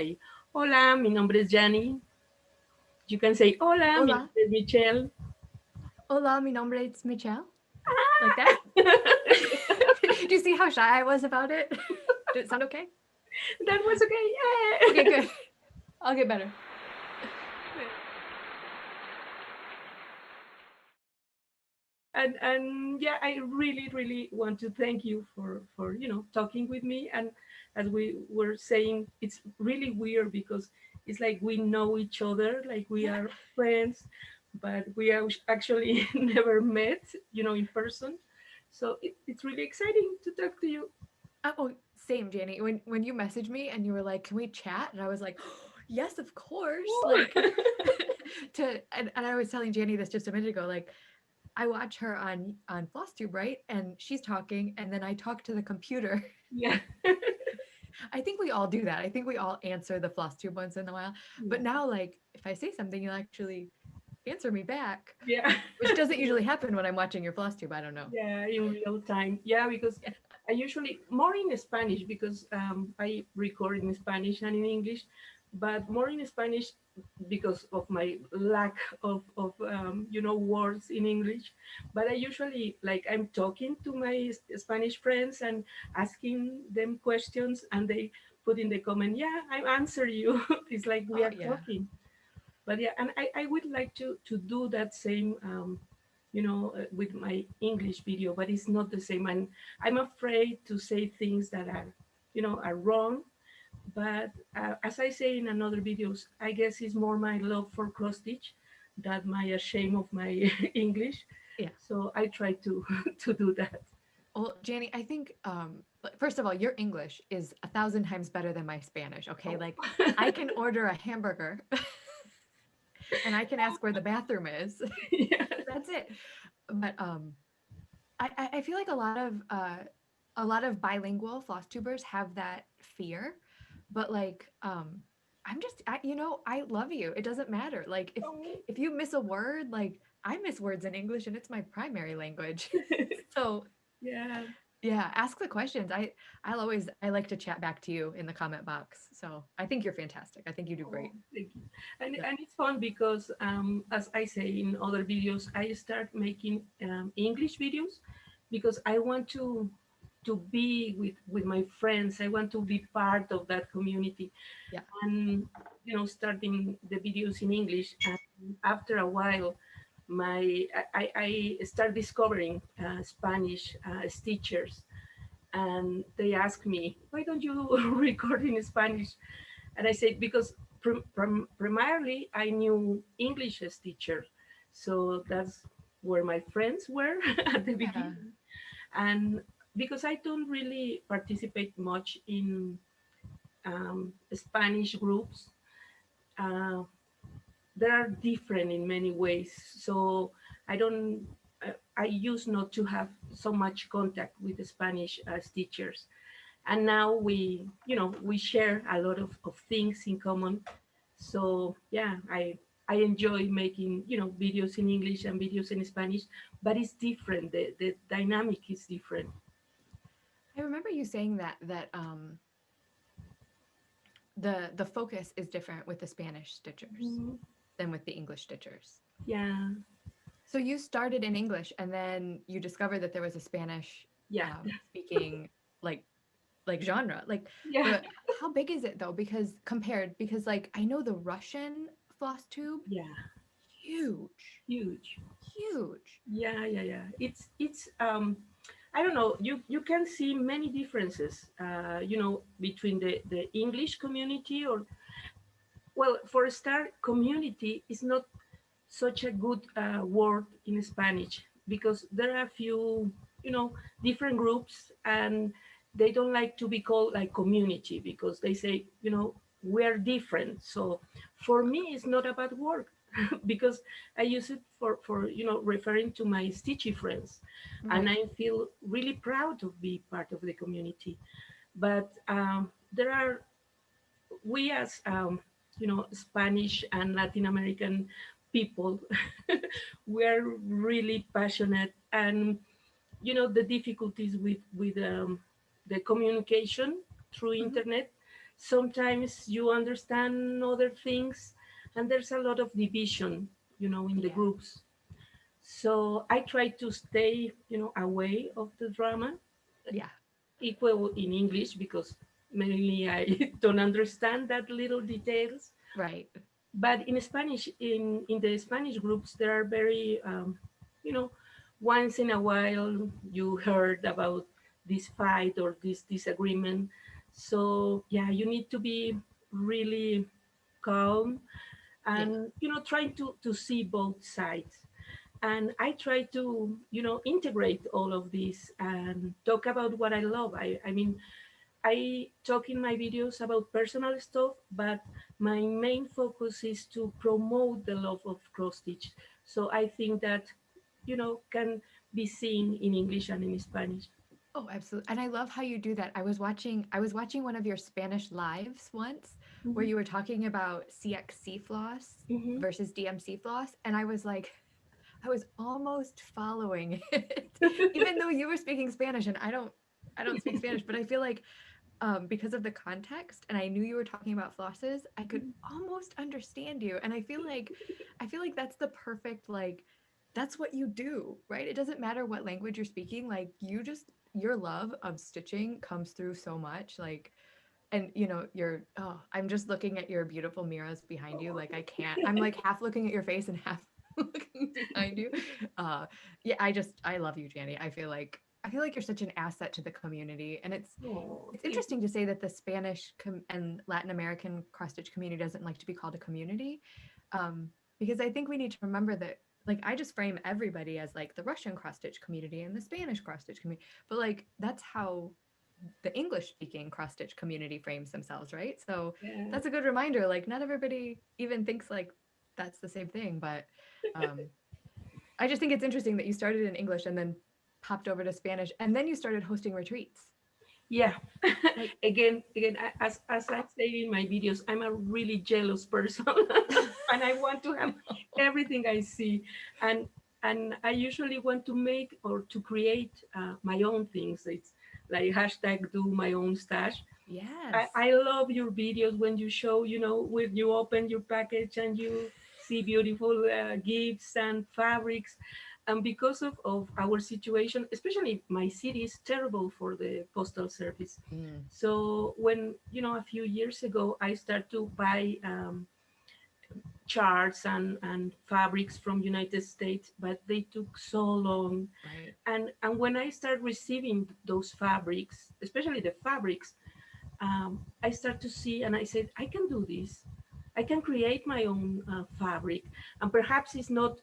my hola, mi nombre es Jenny. You can say hola, mi Hola. nombre es Michelle. Hola, mi nombre es Michelle. Like that? Do you see how shy I was about it? Did it sound okay? That was Okay, okay. Yeah. good. I'll get better. And yeah, I really want to thank you for talking with me. And as we were saying, it's really weird because it's like we know each other, like we Yeah. are friends, but we are actually never met, in person. So it's really exciting to talk to you. Oh, same, Danny. When you messaged me and you were like, "Can we chat?" and I was like, "Yes, of course." Like and I was telling Janny this just a minute ago. Like I watch her on Flosstube, right? And she's talking, and then I talk to the computer. Yeah. I think we all do that. I think we all answer the Flosstube once in a while. But Yeah. now, like, if I say something, you'll actually answer me back, Yeah. which doesn't usually happen when I'm watching your Flosstube. I don't know. Yeah, in real time. Yeah, because Yeah. I usually more in Spanish because I record in Spanish and in English, but more in Spanish because of my lack of words in English. But I usually like I'm talking to my Spanish friends and asking them questions, and they put in the comment, "Yeah, I answer you." It's like we Oh are yeah. talking. But yeah, and I would like to do that same with my English video, but it's not the same. And I'm afraid to say things that are wrong. But as I say in another videos, I guess it's more my love for cross stitch than my shame of my English. Yeah. So I try to to do that. Well, Janny, I think first of all, your English is 1,000 times better than my Spanish. Okay, Oh. like I can order a hamburger, and I can ask where the bathroom is. Yeah. That's it. But I feel like a lot of bilingual floss tubers have that fear, but like I love you. It doesn't matter. Like Oh. if you miss a word, like I miss words in English and it's my primary language. So Yeah. yeah, ask the questions. I like to chat back to you in the comment box. So I think you're fantastic. I think you do Oh, great. thank you. And Yeah. and it's fun because as I say in other videos, I start making English videos because I want to be with my friends. I want to be part of that community, Yeah. and starting the videos in English. And after a while, I start discovering Spanish teachers, and they ask me, "Why don't you record in Spanish?" And I said, because primarily I knew English as teacher. So that's where my friends were at the Yeah. beginning. And because I don't really participate much in Spanish groups, uh, they are different in many ways. So I don't, I used not to have so much contact with the Spanish as teachers. And now we share a lot of things in common. So yeah, I enjoy making videos in English and videos in Spanish, but it's different. The dynamic is different. I remember you saying that the focus is different with the Spanish stitchers Mhm. than with the English stitchers. Yeah. So you started in English and then you discovered that there was a Spanish Yeah. speaking like genre. Like Yeah. the how big is it though? Because like I know the Russian floss tube, Yeah. huge, Huge. huge. Yeah. It's I don't know. You can see many differences. Between the English community, or well, for a start, community is not such a good word in Spanish because there are a few, you know, different groups, and they don't like to be called like community because they say, we're different. So for me, it's not about work because I use it for referring to my stitchy friends, and Right. I feel really proud to be part of the community. But there are we as Spanish and Latin American people, we are really passionate, and the difficulties with the communication through Hmm. internet. sometimes you understand other things, and there's a lot of division, in the Yeah. groups. So I try to stay, away of the drama, Yeah. equal in English because mainly I don't understand that little details. Right. But in Spanish, in the Spanish groups, there are very, you know, once in a while you heard about this fight or this disagreement. So yeah, you need to be really calm Yeah. and trying to see both sides. And I try to integrate all of this and talk about what I love. I mean, I talk in my videos about personal stuff, but my main focus is to promote the love of cross stitch. So I think that can be seen in English and in Spanish. Oh, absolutely. And I love how you do that. I was watching one of your Spanish lives once where Mhm. you were talking about CXC floss Mhm. versus DMC floss, and I was like, I was almost following it, even though you were speaking Spanish and I don't speak Spanish, but I feel like because of the context and I knew you were talking about flosses, I could almost understand you. And I feel like that's the perfect like that's what you do, right? It doesn't matter what language you're speaking, like you just your love of stitching comes through so much like and you're oh, I'm just looking at your beautiful mirrors behind you. Like I can't. I'm like half looking at your face and half looking behind you. Uh yeah, I love you, Janny. I feel like you're such an asset to the community. And Oh, it's thank you. interesting to say that the Spanish and Latin American cross stitch community doesn't like to be called a community. Because I think we need to remember that like I just frame everybody as like the Russian cross stitch community and the Spanish cross stitch community. But like that's how the English speaking cross stitch community frames themselves, right? So Yeah. that's a good reminder. Like, not everybody even thinks like that's the same thing. But um, I just think it's interesting that you started in English and then popped over to Spanish and then you started hosting retreats. Yeah. Like, Again, as I say in my videos, I'm a really jealous person, and I want to have everything I see, and I usually want to make or to create my own things. It's like hashtag do my own stash. yes. I love your videos when you show, when you open your package and you see beautiful gifts and fabrics. And because of our situation, especially my city is terrible for the postal service. Mm. So when, a few years ago, I started to buy charts and fabrics from United States, but they took so long. Right. And when I started receiving those fabrics, especially the fabrics, I start to see, and I said, I can do this. I can create my own fabric, and perhaps it's not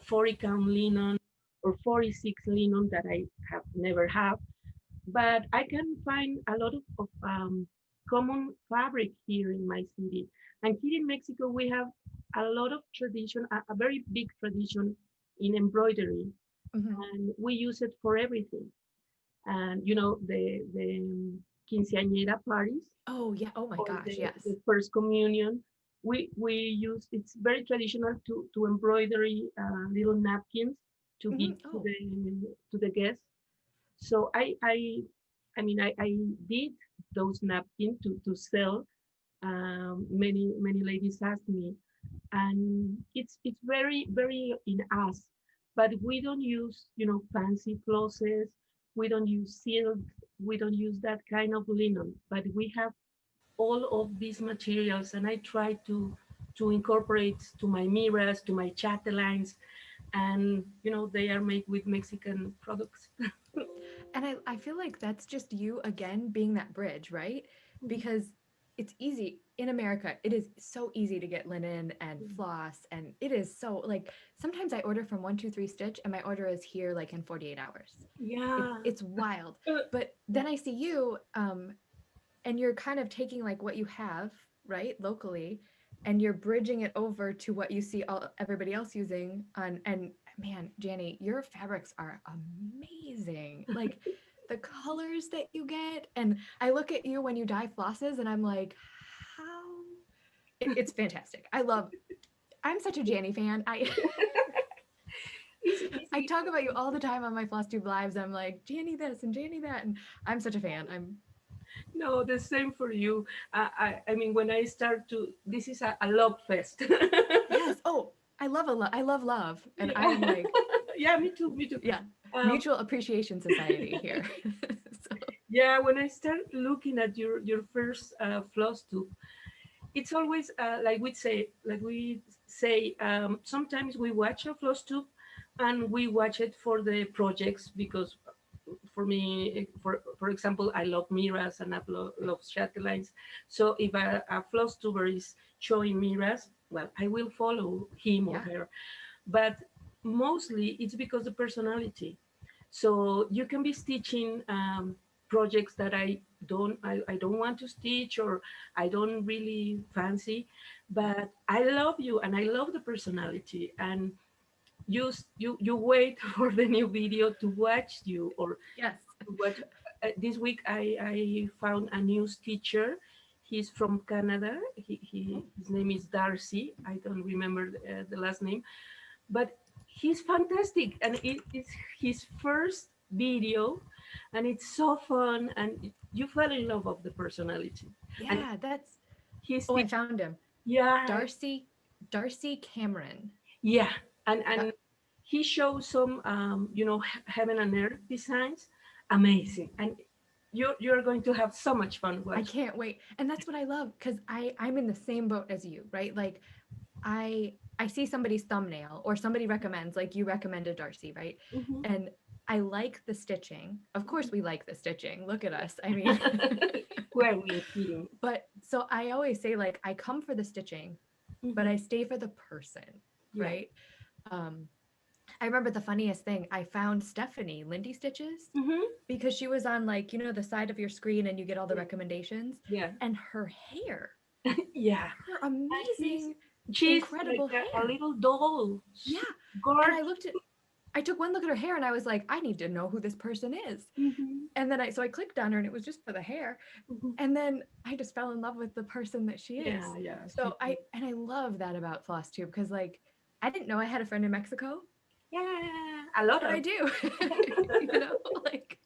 40 count linen or 46 linen that I have never have, but I can find a lot of common fabric here in my city. And here in Mexico, we have a lot of tradition, a very big tradition in embroidery, Hmm. and we use it for everything. And the quinceañera parties Oh, yeah. Oh my or gosh. Yes. the first communion, we use, it's very traditional to embroidery little napkins to give to Oh, the guests. So I did those napkins to sell. Many ladies asked me, and it's very very in us, but we don't use fancy flosses, we don't use silk, we don't use that kind of linen, but we have all of these materials, and I try to incorporate to my mirrors, to my chatelaines, and they are made with Mexican products. and I feel like that's just you again being that bridge, right? Because it's easy in America. It is so easy to get linen and floss, and it is so like sometimes I order from 123 Stitch, and my order is here like in 48 hours. Yeah. It's wild. Uh, But then I see you, and you're kind of taking like what you have right locally, and you're bridging it over to what you see everybody else using on and man, Janny, your fabrics are amazing. Like the colors that you get, and I look at you when you dye flosses and I'm like, how it's fantastic. I'm such a Janny fan. it's I easy. talk about you all the time on my Flosstube lives. I'm like Janny this and Janny that, and I'm such a fan. I'm No, the same for you. I mean, when I start to, this is a love fest. Yes. Oh, I love love. And I Yeah, am like, yeah, me too, me too. yeah, Um, mutual appreciation society here. So, yeah, when I start looking at your first floss tube, it's always like we say, sometimes we watch a floss tube, and we watch it for the projects because for me, for example, I love mirrors and I love chatterlines. So if a floss tuber is showing mirrors, well, I will follow him or yeah. her. But mostly it's because the personality. So you can be stitching projects that I don't want to stitch, or I don't really fancy, but I love you and I love the personality. And you wait for the new video to watch you, or Yes. to watch. This week I found a new stitcher. He's from Canada. His name is Darcy. I don't remember the last name, but he's fantastic, and it's his first video, and it's so fun, and you fell in love of the personality. And Yeah, that's he's oh, I teach, found him. yeah, Darcy Cameron. yeah, and Yeah. he shows some heaven and earth designs, amazing, and you're going to have so much fun I watching. can't wait. And that's what I love because I'm in the same boat as you, right? Like I see somebody's thumbnail or somebody recommends, like you recommended Darcy, right? Mhm. And I like the stitching. Of course we like the stitching. Look at us. I mean, Who are we kidding? but so I always say like I come for the stitching, but Mhm. I stay for the person, Yeah. right? Um I remember the funniest thing. I found Stephanie Lindy Stitches Hmm. because she was on like, the side of your screen and you get all the Yeah. recommendations Yeah. and Yeah. her And amazing, she's like incredible a hair. little doll. Yeah. And Gorgeous. I took one look at her hair and I was like, I need to know who this person is. Hmm. And then so I clicked on her and it was just for the hair. Hmm. And then I just fell in love with the person that she Yeah, is. yeah. So I love that about Flosstube because like I didn't know I had a friend in Mexico, Yeah, a lot but I of. do. you know, like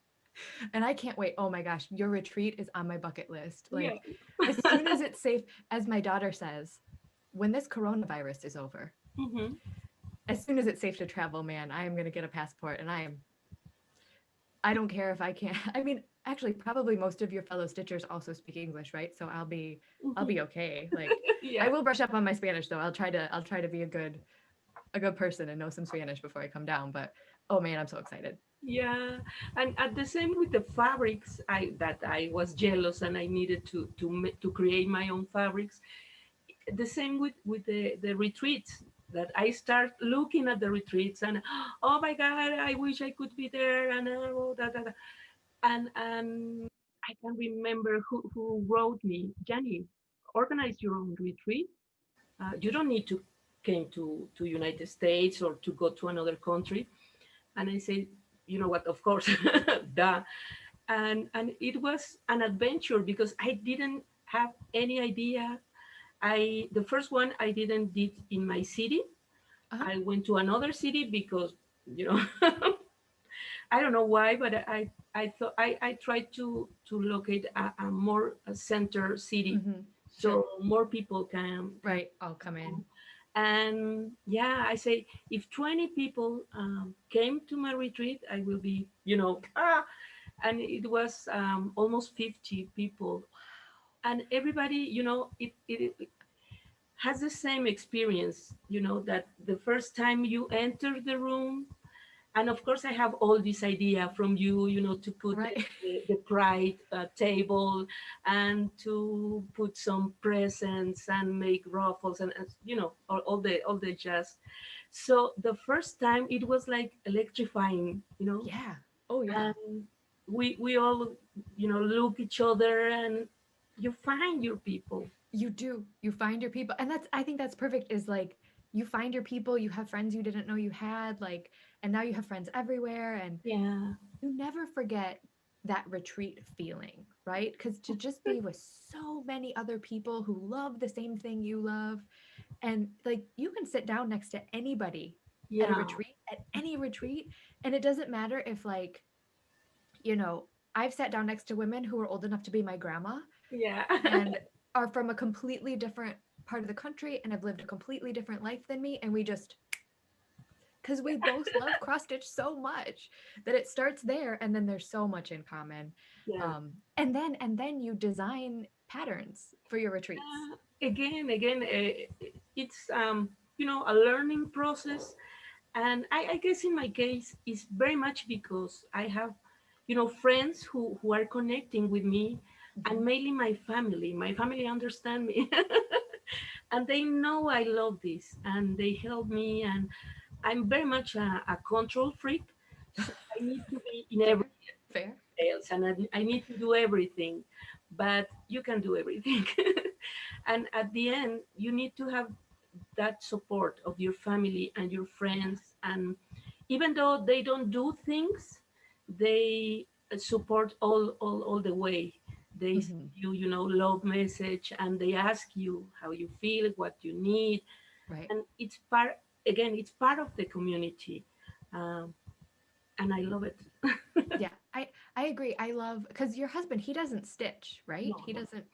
and I can't wait. Oh my gosh, your retreat is on my bucket list. Yeah. Like as soon as it's safe, as my daughter says, when this coronavirus is over, Hmm. as soon as it's safe to travel, man, I am going to get a passport and I don't care if I can't. I mean, actually probably most of your fellow stitchers also speak English, right? So I'll Hmm. be okay. Like I Yeah. will brush up on my Spanish though. I'll try to be a good person and know some Spanish before I come down, but oh man, I'm so excited. Yeah, and at the same with the fabrics, I was jealous and I needed to create my own fabrics. The same with the retreats, that I start looking at the retreats, and oh my God, I wish I could be there, and oh, and I can remember who wrote me, Jenny, organize your own retreat. You don't need to came to United States or to go to another country. And I said, you know what, of course, duh. And it was an adventure because I didn't have any idea. The first one I didn't did in my city. Uh-huh. I went to another city because you know I don't know why, but I thought I tried to locate a more a center city, Mm-hmm. Sure. so more people can Right. I'll come in. come. And yeah, I say if 20 people came to my retreat, I will be, and it was almost 50 people, and everybody, it has the same experience, that the first time you enter the room, and of course I have all this idea from you, to put Right. the pride table, and to put some presents and make ruffles, and all the jazz. So the first time it was like electrifying, Yeah. Oh yeah. and we all look each other, and you find your people. You do. You find your people. And I think that's perfect is like you find your people, you have friends you didn't know you had, like, and now you have friends everywhere. And Yeah. you never forget that retreat feeling, right? Because to just be with so many other people who love the same thing you love, and like you can sit down next to anybody Yeah. at any retreat, and it doesn't matter if like, you know, I've sat down next to women who are old enough to be my grandma Yeah. and are from a completely different part of the country and have lived a completely different life than me, and we just, because we both love cross stitch so much that it starts there, and then there's so much in common. Yeah. And then you design patterns for your retreats. Again, it's a learning process, and I guess in my case it's very much because I have friends who are connecting with me, and Mhm. mainly my family understand me. And they know I love this, and they help me, and I'm very much a control freak, so I need to be in every Fair, fair. else, and I need to do everything, but you can do everything. And at the end you need to have that support of your family and your Yeah. friends, and even though they don't do things, they support all the way. They send Hmm. you love message, and they ask you how you feel, what you need, Right. and it's part of the community, um, and I love it. Yeah, I agree. I love, because your husband, he doesn't stitch, right? No, He no. doesn't,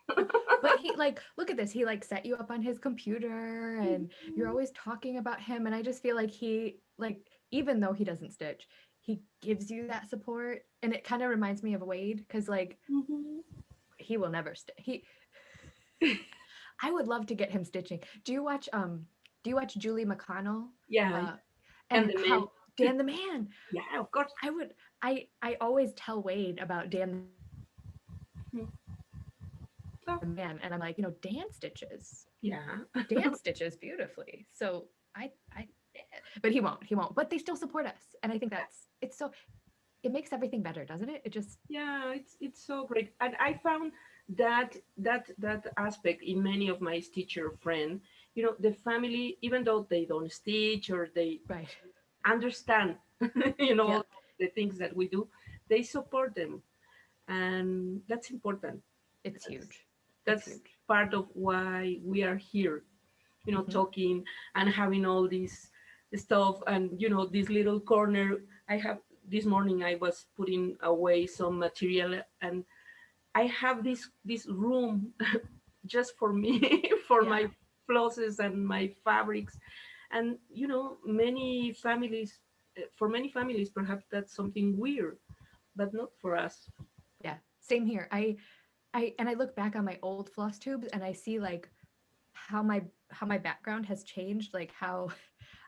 but he, like, look at this. He like set you up on his computer and you're always talking about him. And I just feel like he, like, even though he doesn't stitch, he gives you that support. And it kind of reminds me of Wade, because like Mhm. he will never stitch. I would love to get him stitching. Do you watch Julie McConnell? Yeah, Uh and and the men. how Dan the Man. Yeah, of course. I would I always tell Wade about Dan the Man, and I'm like, Mhm. So, Dan stitches. yeah. Dan stitches beautifully. So I but he won't. But they still support us. And I think it makes everything better, doesn't it? It just Yeah, it's so great, and I found that aspect in many of my teacher friend. The family, even though they don't stitch or they right. understand, all Yep. the things that we do, they support them, and that's important. It's That's huge. It's that's huge. part of why we are here, Hmm. talking and having all this stuff, and this little corner I have. This morning I was putting away some material, and I have this room just for me, for Yeah. my flosses and my fabrics, and for many families perhaps that's something weird, but not for us. Yeah. Same here. I look back on my old floss tubes and I see like how my background has changed, like how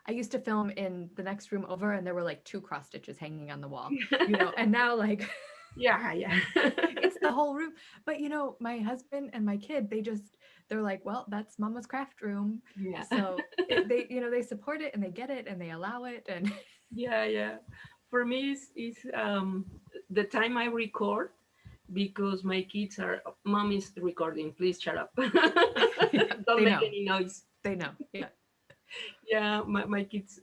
I used to film in the next room over and there were like two cross stitches hanging on the wall, and now like Yeah, yeah. it's the whole room. But my husband and my kid, they're like, well, that's mama's craft room. Yeah, So they support it and they get it and they allow it. And yeah, yeah. For me, it's the time I record, because my kids are, mom is recording, please shut up. yeah, Don't they make know. any noise. They know. Yeah. Yeah, my kids,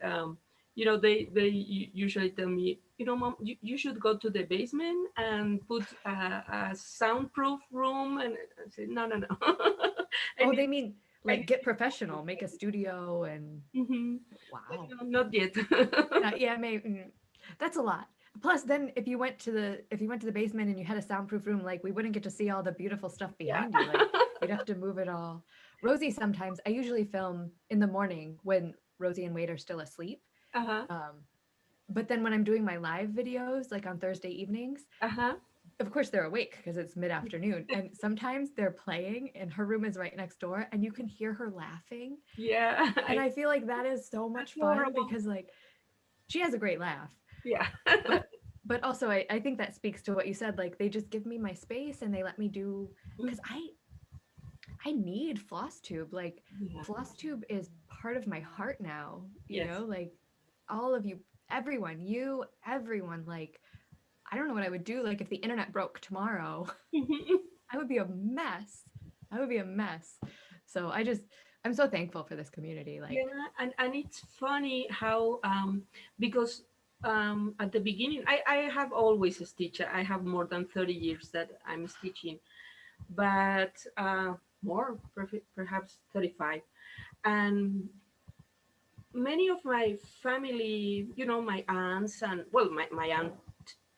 they usually tell me, mom, you should go to the basement and put a soundproof room, and I say, no, no, no. I Oh, need they mean I like need get this professional, make a focus. studio and Mm-hmm. But wow. no, not yet. Yeah, maybe that's a lot. Plus, then if you went to the basement and you had a soundproof room, like we wouldn't get to see all the beautiful stuff Yeah. behind you. Like you'd have to move it all. Rosie, sometimes I usually film in the morning when Rosie and Wade are still asleep. Uh-huh. Um, but then when I'm doing my live videos, like on Thursday evenings, Uh-huh. of course they're awake because it's mid-afternoon, and sometimes they're playing, and her room is right next door, and you can hear her laughing, Yeah. and I feel like that is so That's much fun horrible. because like she has a great laugh. Yeah. But also I think that speaks to what you said, like they just give me my space and they let me do, because I need Flosstube. Like Yeah. Flosstube is part of my heart now, Yes. like all of you, everyone, like I don't know what I would do, like if the internet broke tomorrow. I would be a mess. I would be a mess. So I'm so thankful for this community, Yeah, like and it's funny how, because at the beginning I have always stitched. I have more than 30 years that I'm stitching, but more, perhaps 35. And many of my family, my aunts, and well, my aunt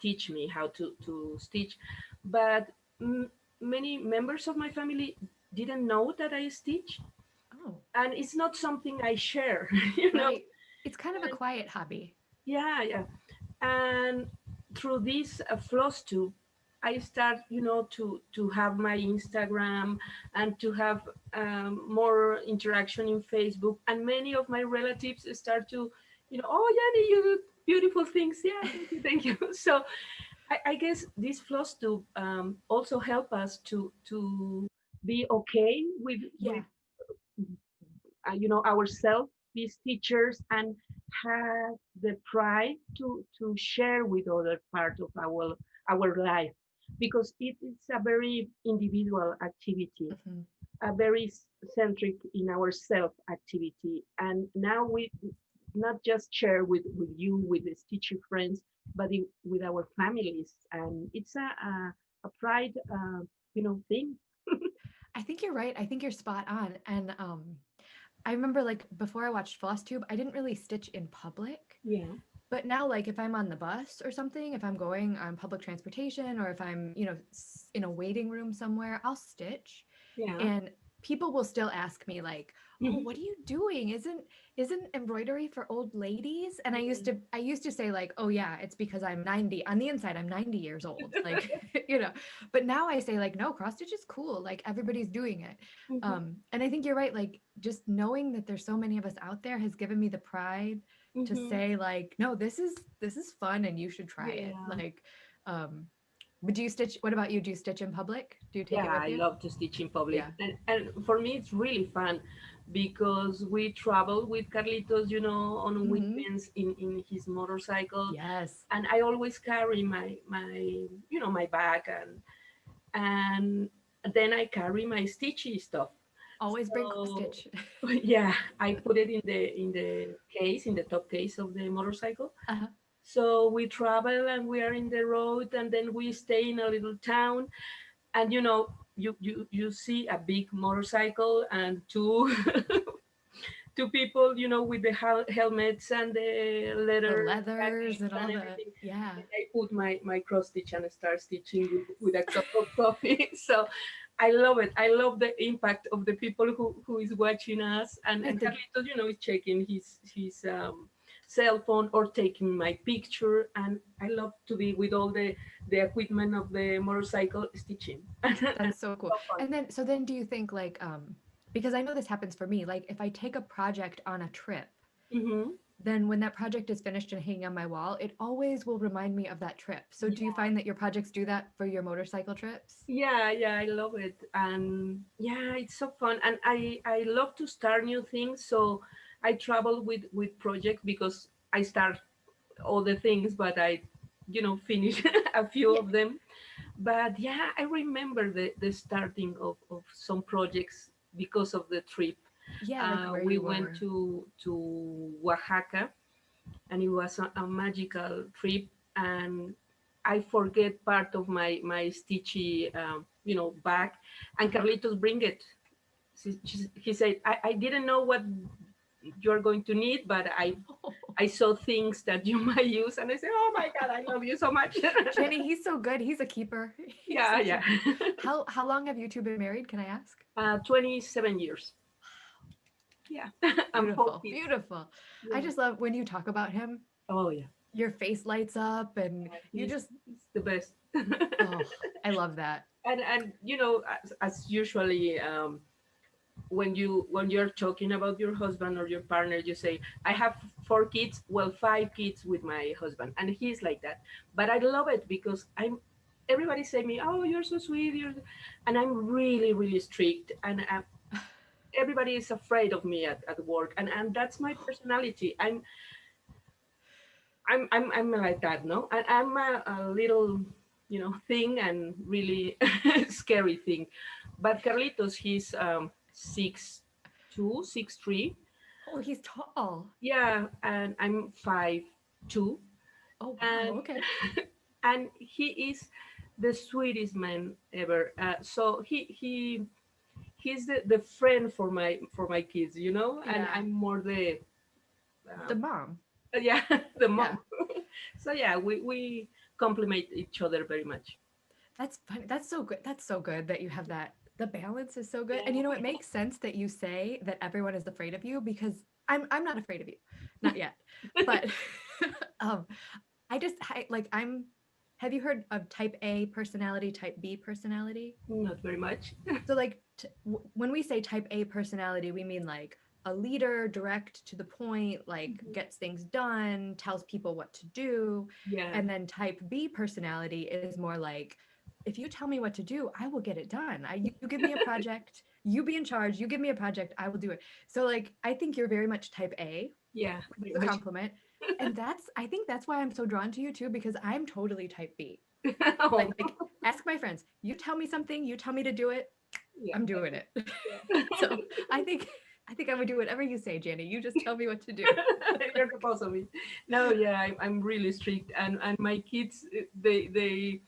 teach me how to stitch. But m- many members of my family didn't know that I stitch, Oh, and it's not something I share, you know. right. It's kind of a And quiet hobby. yeah, yeah. And through this Flosstube, I start, to have my Instagram and to have more interaction in Facebook. And many of my relatives start to, oh, Yanni, you do beautiful things. Yeah, thank you, thank you. So I guess this Flosstube also help us to be okay with Yeah. ourselves, these teachers, and have the pride to share with other part of our life, because it is a very individual activity, Mhm. a very centric in ourself activity. And now we not just share with you, with the teacher friends, but with our families, and it's a pride thing. I think you're right. I think you're spot on. And I remember like before I watched Flosstube, I didn't really stitch in public. Yeah, But now, like if I'm on the bus or something, if I'm going on public transportation or if I'm, in a waiting room somewhere, I'll stitch. yeah. And people will still ask me like, "Oh, Mhm. what are you doing? Isn't embroidery for old ladies?" And I used to say like, "Oh yeah, it's because I'm 90. On the inside, I'm 90 years old." Like, But now I say like, "No, cross stitch is cool. Like everybody's doing it." Mhm. And I think you're right. Like just knowing that there's so many of us out there has given me the pride to Mhm. say like, no, this is fun and you should try it. Yeah. Like, but do you stitch? What about you? Do you stitch in public? Do you take Yeah, it with I you? love to stitch in public. Yeah. And for me, it's really fun because we travel with Carlitos, on Hmm. weekends in his motorcycle. Yes. And I always carry my bag, and then I carry my stitchy stuff. Always bring cross So stitch. yeah, I put it in the top case of the motorcycle. Uh-huh. So we travel and we are in the road, and then we stay in a little town, and you see a big motorcycle and two two people, with the helmets and the The leather leathers jackets and and all the everything. yeah. And I put my cross stitch and start stitching with a cup of coffee. So I love it. I love the impact of the people who is watching us, and With the Carlitos, is checking his cell phone or taking my picture, and I love to be with all the equipment of the motorcycle stitching. And That's so cool. so fun. And then do you think like because I know this happens for me, like if I take a project on a trip, Hmm. then when that project is finished and hanging on my wall, it always will remind me of that trip. So do you find that your projects do that for your motorcycle trips? Yeah, yeah, I love it. And yeah, it's so fun. And I love to start new things. So I travel with projects because I start all the things, but I, finish a few Yeah. of them. But yeah, I remember the starting of some projects because of the trip. Yeah, like where We you went were. to Oaxaca, and it was a magical trip. And I forget part of my stitchy bag, and Carlitos bring it. He said, I didn't know what you're going to need, but I saw things that you might use, and I said, oh my god, I love you so much. Jenny, he's so good. He's a keeper. He's Yeah, such yeah. a how long have you two been married? Can I ask? 27 years. Yeah. And four Beautiful. kids. Beautiful. I Yeah. just love when you talk about him, Oh yeah. your face lights up and you He's, just he's the best. oh, I love that. And as usually, when you're talking about your husband or your partner, you say, I have 4 kids, well, 5 kids with my husband, and he's like that. But I love it because everybody say me, oh, you're so sweet, and I'm really really strict, and everybody is afraid of me at work, and that's my personality. I'm like that, no? And I'm a little, thing, and really scary thing. But Carlitos, he's 6'2", 6'3". Oh, he's tall. Yeah, and I'm 5'2", Oh wow, and okay. and he is the sweetest man ever. So he's the friend for my kids, and Yeah. I'm more the The um, mom. yeah, the Yeah. mom. So yeah, we complement each other very much. That's funny. That's so good. That's so good that you have that. The balance is so good. And you know, it Yeah. makes sense that you say that everyone is afraid of you because I'm not afraid of you. Not yet. But um I'm have you heard of type A personality, type B personality? Not very much. So like when we say type A personality, we mean like a leader, direct to the point, like Mhm. gets things done, tells people what to do. Yeah. And then type B personality is more like if you tell me what to do, I will get it done. You give me a project, you be in charge, you give me a project, I will do it. So like I think you're very much type A, Yeah, which very is a much. compliment. And that's I think that's why I'm so drawn to you too, because I'm totally type B. Oh, Like ask my friends, you tell me something, you tell me to do it, yeah, I'm doing it. yeah. So I think I think I would do whatever you say, Jenny. You just tell me what to do. You're supposed to be. No, yeah, I'm really strict, and my kids, they,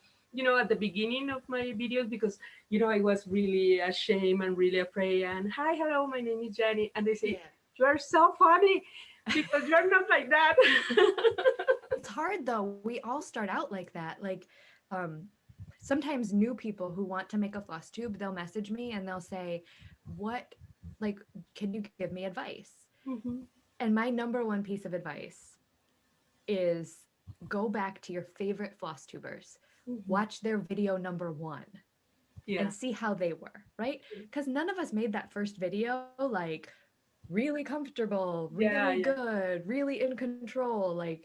at the beginning of my videos, because I was really ashamed and really afraid. And hi, hello, my name is Jenny, and they say Yeah. you are so funny because you're not like that. It's hard though. We all start out like that. Like um sometimes new people who want to make a floss tube, they'll message me and they'll say, "What like can you give me advice?" Hmm. And my number one piece of advice is go back to your favorite floss tubers. Hmm. Watch their video number 1 Yeah, and see how they were, right? Cuz none of us made that first video like really comfortable, really yeah, yeah, good, really in control. Like,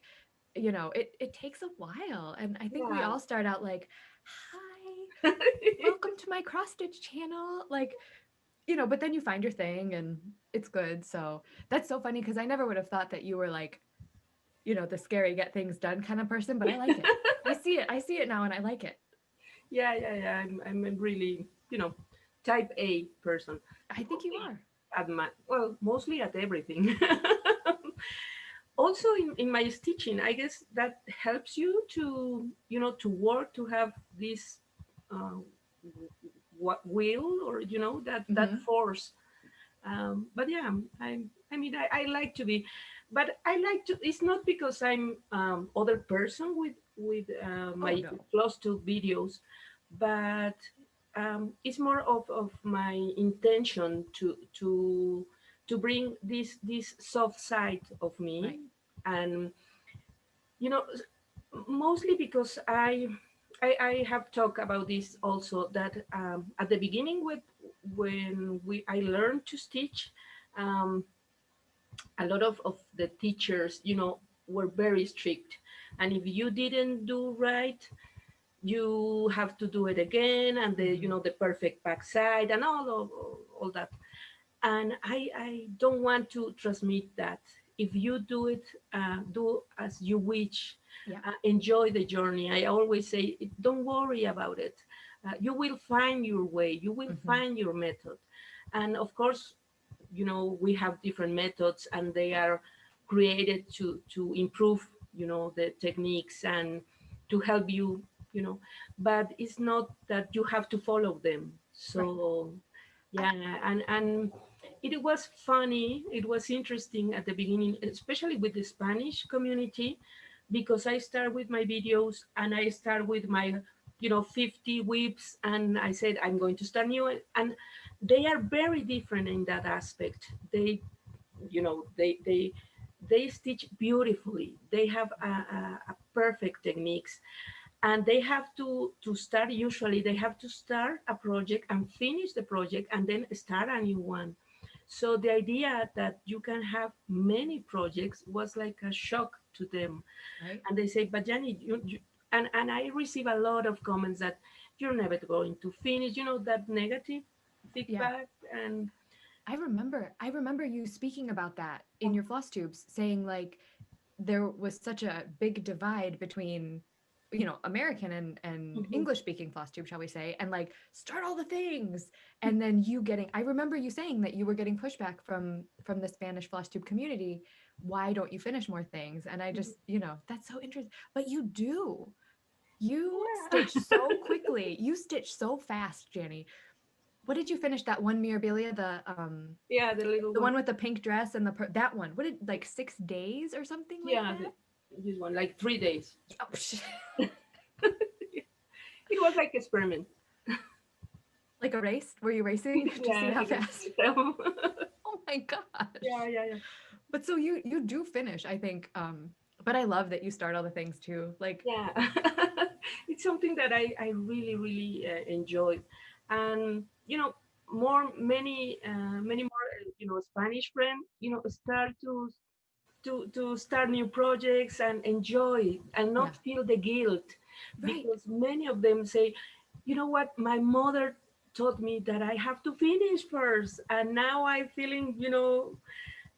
it takes a while. And I think we yeah. all start out like, hi, welcome to my cross stitch channel. Like, but then you find your thing and it's good. So that's so funny because I never would have thought that you were like, the scary get things done kind of person, but I like it. I see it. I see it now and I like it. Yeah, yeah, yeah. I'm a really, type A person. I think you are. At my, well, mostly at everything. Also in my stitching, I guess that helps you to, to work, to have this uh, what will, or that Hmm. force. But yeah, I mean, I like to be, but I like to. It's not because I'm other person with Oh, my no. close to videos, but it's more of my intention to bring this soft side of me, Right. and you know mostly because I have talked about this also, that at the beginning, when I learned to stitch, um, a lot of the teachers, were very strict, and if you didn't do right, you have to do it again, and the Hmm. the perfect backside and all that. And I don't want to transmit that. If you do it, do as you wish. Yeah. Enjoy the journey. I always say, don't worry about it. You will find your way. You will Hmm. find your method. And of course, we have different methods, and they are created to improve, the techniques, and to help you, you know. But it's not that you have to follow them. Right. So I, yeah, and it was funny, it was interesting at the beginning, especially with the Spanish community, because I start with my videos, and I start with my 50 whips, and I said I'm going to start new, and they are very different in that aspect. They stitch beautifully. They have a perfect techniques, and they have to start. Usually they have to start a project and finish the project, and then start a new one. So the idea that you can have many projects was like a shock to them. right. And they say, but Jenny, and I receive a lot of comments that you're never going to finish, that negative Yeah. feedback. And I remember you speaking about that in your floss tubes, saying like there was such a big divide between, American and Mhm. English speaking floss tube, shall we say, and like start all the things. And then you getting, I remember you saying that you were getting pushback from the Spanish floss tube community. Why don't you finish more things? And I just, that's so interesting. But you do. You Yeah. stitch so quickly. You stitch so fast, Jenny. What did you finish that one Mirabilia, Yeah, the little the one one. with the pink dress and that one? What did like 6 days or something like Yeah, that? this one like 3 days. Oh, psh. It was like experiment. Like a race? Were you racing to see Yeah, how against fast? myself. Oh my Yeah, gosh. yeah, yeah. But so you do finish, I think. But I love that you start all the things too. Like, Yeah. It's something that I really, really enjoy. And, many more, Spanish friends, start to start new projects and enjoy and yeah, not feel the guilt, right. because many of them say, you know what, my mother taught me that I have to finish first, and now I'm feeling,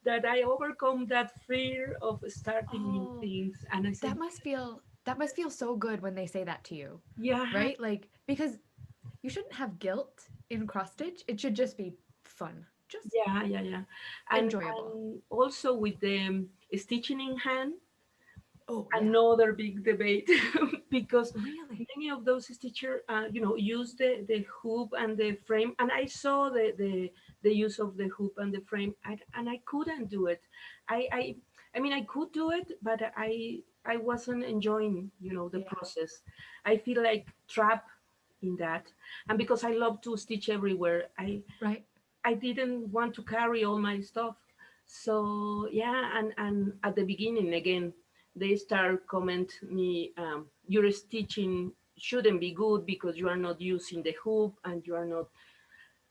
that I overcome that fear of starting new Oh, things. And I said, that must feel so good when they say that to you, yeah, right? Like, because you shouldn't have guilt in cross stitch. It should just be fun, just yeah, yeah, yeah. and enjoyable. and also with the stitching in hand, Oh yeah, another big debate, because really? many of those stitchers, use the hoop and the frame, and I saw the use of the hoop and the frame, and I couldn't do it. I mean, I could do it, but I wasn't enjoying, the Yeah, process. I feel like trapped in that, and because I love to stitch everywhere, right. I didn't want to carry all my stuff. So yeah, and at the beginning again, they start comment me, your stitching shouldn't be good because you are not using the hoop and you are not.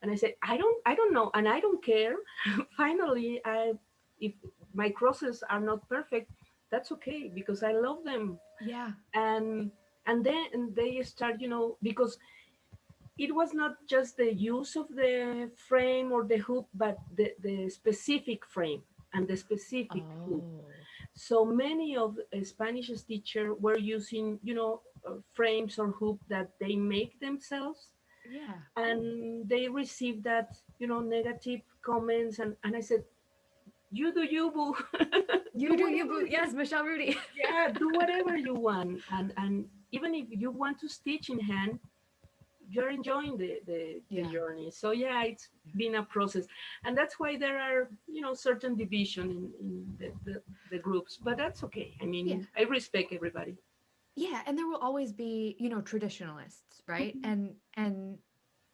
And I said, I don't know, and I don't care. Finally, if my crosses are not perfect, that's okay because I love them. Yeah. And then they start, because it was not just the use of the frame or the hoop, but the specific frame and the specific hoop. Oh, So many of Spanish teachers were using, frames or hoop that they make themselves, yeah. and they received that, negative comments, and I said, you do you, boo. Do You do you, whatever boo. you, Yes, Michelle Rudy. yeah, do whatever you want, and even if you want to stitch in hand, you're enjoying the Yeah. journey. So yeah, it's Yeah. been a process, and that's why there are, certain division in the groups, but that's okay. I Yeah. mean, I respect everybody. Yeah, and there will always be, traditionalists, right? And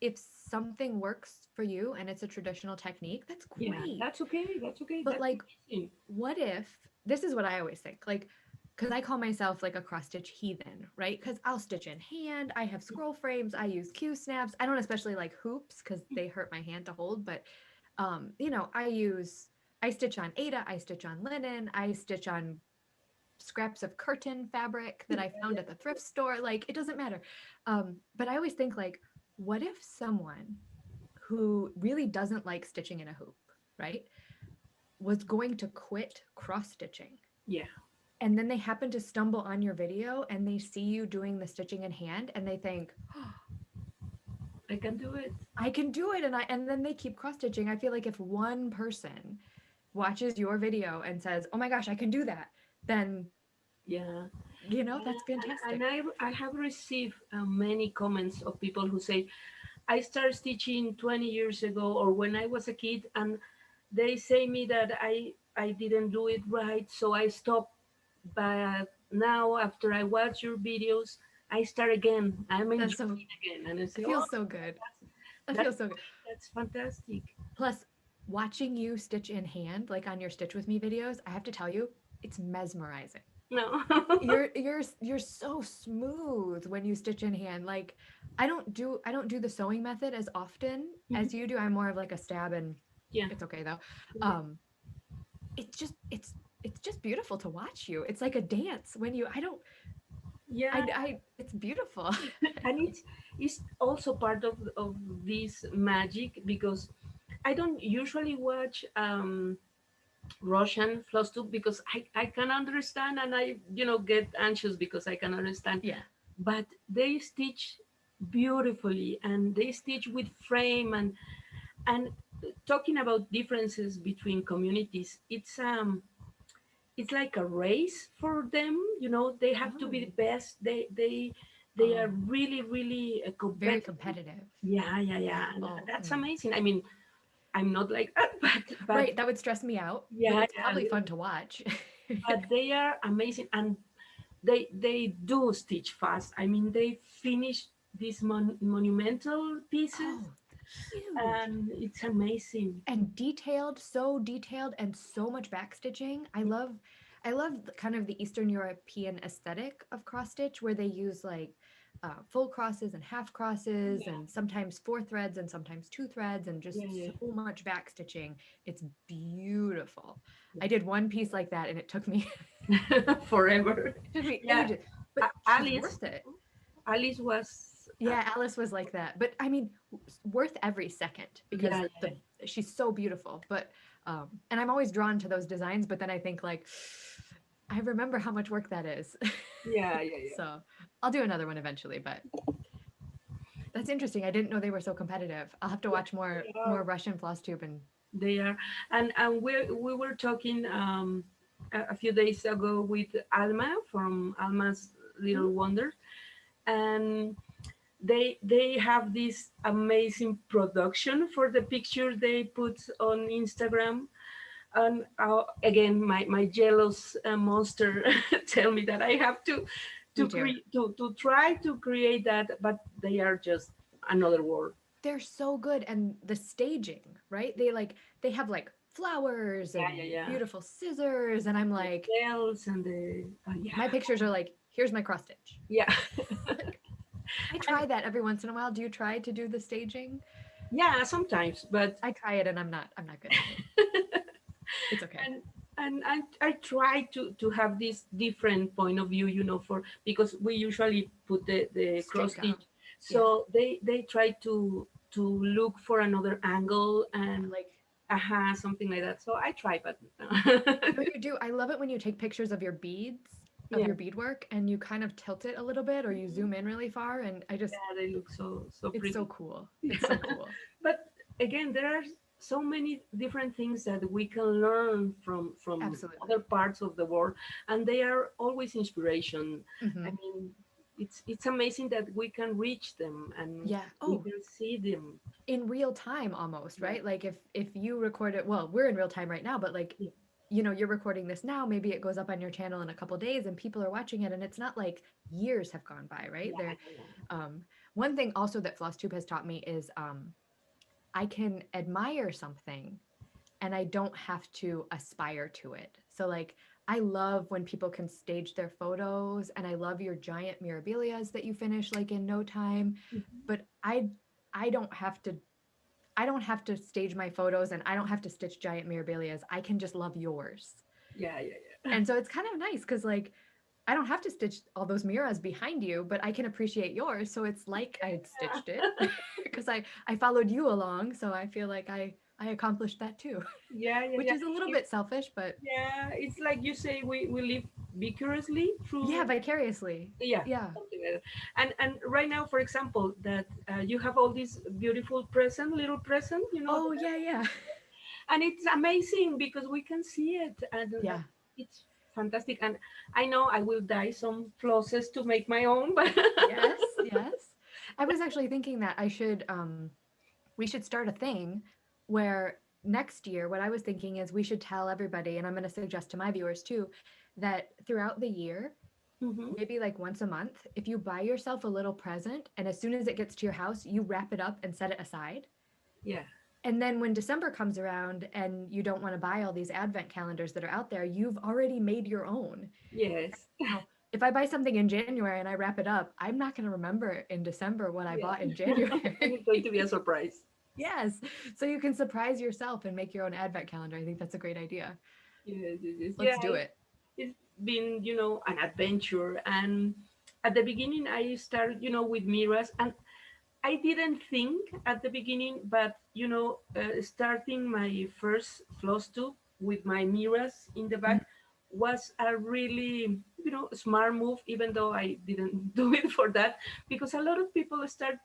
if something works for you and it's a traditional technique, that's Yeah, great. that's okay, that's okay, But that's like, amazing. what if this is what I always think, like, because I call myself like a cross stitch heathen, right? Because I'll stitch in hand, I have scroll frames, I use Q snaps. I don't especially like hoops because they hurt my hand to hold, but I stitch on Ada, I stitch on linen, I stitch on scraps of curtain fabric that I found at the thrift store. Like, it doesn't matter. But I always think, like, what if someone who really doesn't like stitching in a hoop, right, was going to quit cross stitching? Yeah, And then they happen to stumble on your video and they see you doing the stitching in hand and they think, oh, I can do it. I can do it. And then they keep cross stitching. I feel like if one person watches your video and says, oh my gosh, I can do that, then, Yeah. that's And fantastic. I have received many comments of people who say, I started teaching 20 years ago or when I was a kid, and they say me that I didn't do it right, so I stopped. But now, after I watch your videos, I start again. I'm That's so, enjoying again, and I it say, oh, feels so good. That that's feels so good. that's fantastic. Plus, watching you stitch in hand, like on your Stitch With Me videos, I have to tell you, it's mesmerizing. No. You're so smooth when you stitch in hand. Like, I don't do the sewing method as often as you do. I'm more of like a stab and Yeah. it's okay though. Um, it's just beautiful to watch you. It's like a dance when you I don't Yeah, I it's beautiful. and it's also part of this magic, because I don't usually watch Russian Flosstube because I can understand, and I get anxious because I can understand, Yeah. but they stitch beautifully, and they stitch with frame, and talking about differences between communities, it's like a race for them. They have to be Oh. the best. They are Oh, really, really very competitive. competitive. Yeah, yeah, Yeah. yeah, and Oh. that's amazing. I mean, I'm not like that, but Right, that would stress me out, but yeah, it's yeah, a probably little fun bit. to watch. but they are amazing, and they do stitch fast. I mean, they finish these monumental pieces, Oh, huge. and it's amazing. And detailed, so detailed and so much backstitching. I love kind of the Eastern European aesthetic of cross stitch where they use like full crosses and half crosses Yeah, and sometimes four threads and sometimes two threads and just yeah, yeah, so much backstitching. It's beautiful. I yeah. did one piece like that and it took me Forever. it took me Yeah, ages, but she's Alice. worth it. Alice was. Yeah, Alice was like that. But I mean, worth every second because Yeah, the she's so beautiful. But and I'm always drawn to those designs, but then I think like I remember how much work that is. yeah, yeah, yeah, So I'll do another one eventually, but that's interesting. I didn't know they were so competitive. I'll have to yeah. watch more They are. more Russian Flosstube and They are, and we were talking a few days ago with Alma from Alma's Mhm. Little Wonders, and they have this amazing production for the pictures they put on Instagram. And again, my jealous monster tell me that I have Me too. to try to create that, but they are just another world. They're so good and the staging, right? They have like flowers Yeah, yeah, and yeah. beautiful scissors and I'm The like bells and the yeah, my pictures are like here's my cross stitch. yeah. I And try that every once in a while. Do you try to do the staging? yeah, sometimes, but I try it and I'm not good at it. It's okay. and I try to have this different point of view, for because we usually put the cross Stick stitch, yeah. so they try to look for another angle Yeah, and like something like that. So I try, but no, you do. I love it when you take pictures of your beads, of yeah, your beadwork, and you kind of tilt it a little bit or you zoom in really far and I just yeah, they look so it's so pretty. cool. It's so cool. But again, there are so many different things that we can learn from other Absolutely. parts of the world, and they are always inspiration. I Hmm. mean, it's amazing that we can reach them and Yeah. we Oh, can see them. in real time almost, Yeah, right? Like if you record it, well, we're in real time right now, but like yeah, you're recording this now, maybe it goes up on your channel in a couple days and people are watching it and it's not like years have gone by, right? yeah, There yeah, um one thing also that Flosstube has taught me is I can admire something and I don't have to aspire to it. So like I love when people can stage their photos and I love your giant mirabilias that you finish like in no time, yeah. but I don't have to I don't have to stage my photos and I don't have to stitch giant mirabilias. I can just love yours. Yeah, yeah, yeah. And so it's kind of nice because like I don't have to stitch all those miras behind you, but I can appreciate yours. So it's like I'd stitched it because I followed you along. So I feel like I accomplished that too, Yeah, yeah, which yeah. is a little It's, bit selfish, but yeah, it's like you say, we live vicariously yeah, through. vicariously. Yeah, Yeah. something like that. And right now, for example, that you have all these beautiful present, little present, Oh yeah, yeah. and it's amazing because we can see it, and Yeah. it's fantastic. And I know I will dye some flosses to make my own, but Yes, yes. I was actually thinking that we should start a thing where next year what I was thinking is we should tell everybody and I'm going to suggest to my viewers too that throughout the year, hmm, maybe like once a month, if you buy yourself a little present and as soon as it gets to your house, you wrap it up and set it aside. yeah, And then when December comes around and you don't want to buy all these advent calendars that are out there, you've already made your own. yes, Now, if I buy something in January and I wrap it up, I'm not going to remember in December what I yeah. bought in January. It's going to be a surprise. Yes. So you can surprise yourself and make your own advent calendar. I think that's a great idea. Yes, yes, yes. Let's Yeah, do it. it's been an adventure, and at the beginning I started with mirrors, and I didn't think at the beginning, but starting my first floss tube with my mirrors in the Mhm. back was a really smart move, even though I didn't do it for that, because a lot of people start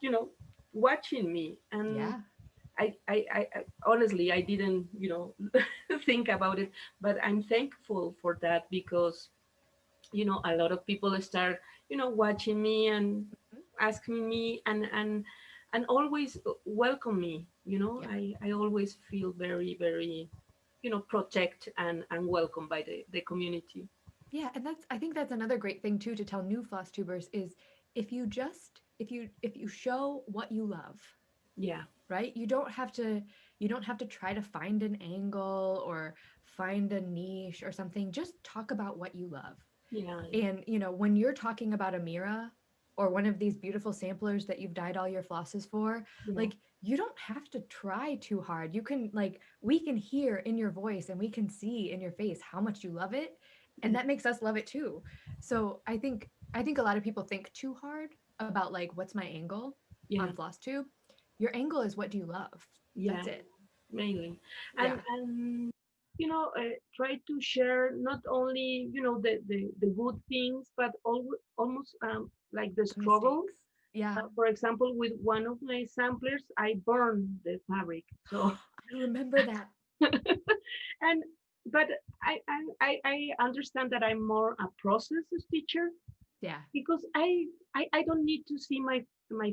watching me, and Yeah. I honestly I didn't think about it, but I'm thankful for that because a lot of people start watching me and Mhm. asking me and always welcome me. Yep. I always feel very very. protect and welcome by the community. Yeah, and that's, I think that's another great thing too to tell new floss tubers is if you show what you love, Yeah, right? You don't have to try to find an angle or find a niche or something. Just talk about what you love. yeah, And when you're talking about a Mira or one of these beautiful samplers that you've dyed all your flosses for, yeah, like you don't have to try too hard. You can like we can hear in your voice and we can see in your face how much you love it, and yeah, that makes us love it too. So I think a lot of people think too hard about like what's my angle on yeah, Flosstube. Your angle is what do you love? yeah, That's it. mainly. Yeah. And try to share not only the good things, but almost like the The struggle. mistakes. Yeah. For example, with one of my samplers, I burned the fabric. So I remember that. and but I understand that I'm more a process teacher, Yeah. because I don't need to see my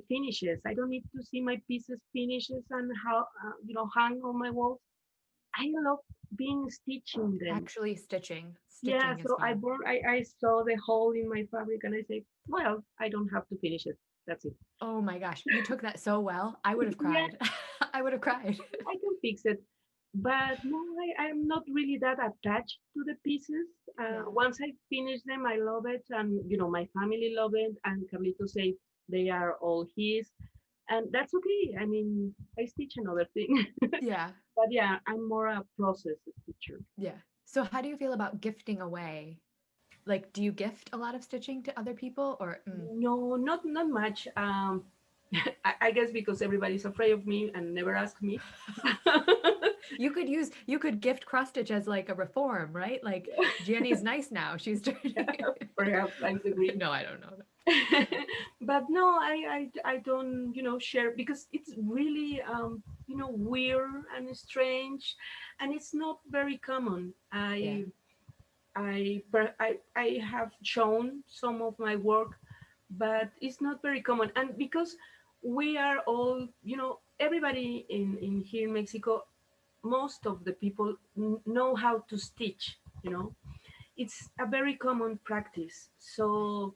finishes. I don't need to see my pieces finishes and how hang on my walls. I love being stitching them. Actually stitching. Yeah, Stitching is so fun. I saw the hole in my fabric and I say, well, I don't have to finish it. That's it. Oh my gosh, you took that so well. I would have Yeah, cried. I would have cried. I can fix it. But no, I'm not really that attached to the pieces. Yeah. Once I finish them, I love it, and my family love it, and Carlito say they are all his, and that's okay. I mean, I stitch another thing, Yeah. but yeah, I'm more a process stitcher. Yeah. So how do you feel about gifting away? Like, do you gift a lot of stitching to other people or No, not much. I guess because everybody's afraid of me and never ask me. you could gift cross stitch as like a reform, right? Like Gianni's nice now. She's turning. Perhaps I'm the green. No, I don't know. But no, I don't share, because it's really weird and strange, and it's not very common. Yeah. I have shown some of my work, but it's not very common. And because we are all, everybody in here in Mexico, most of the people know how to stitch. It's a very common practice. So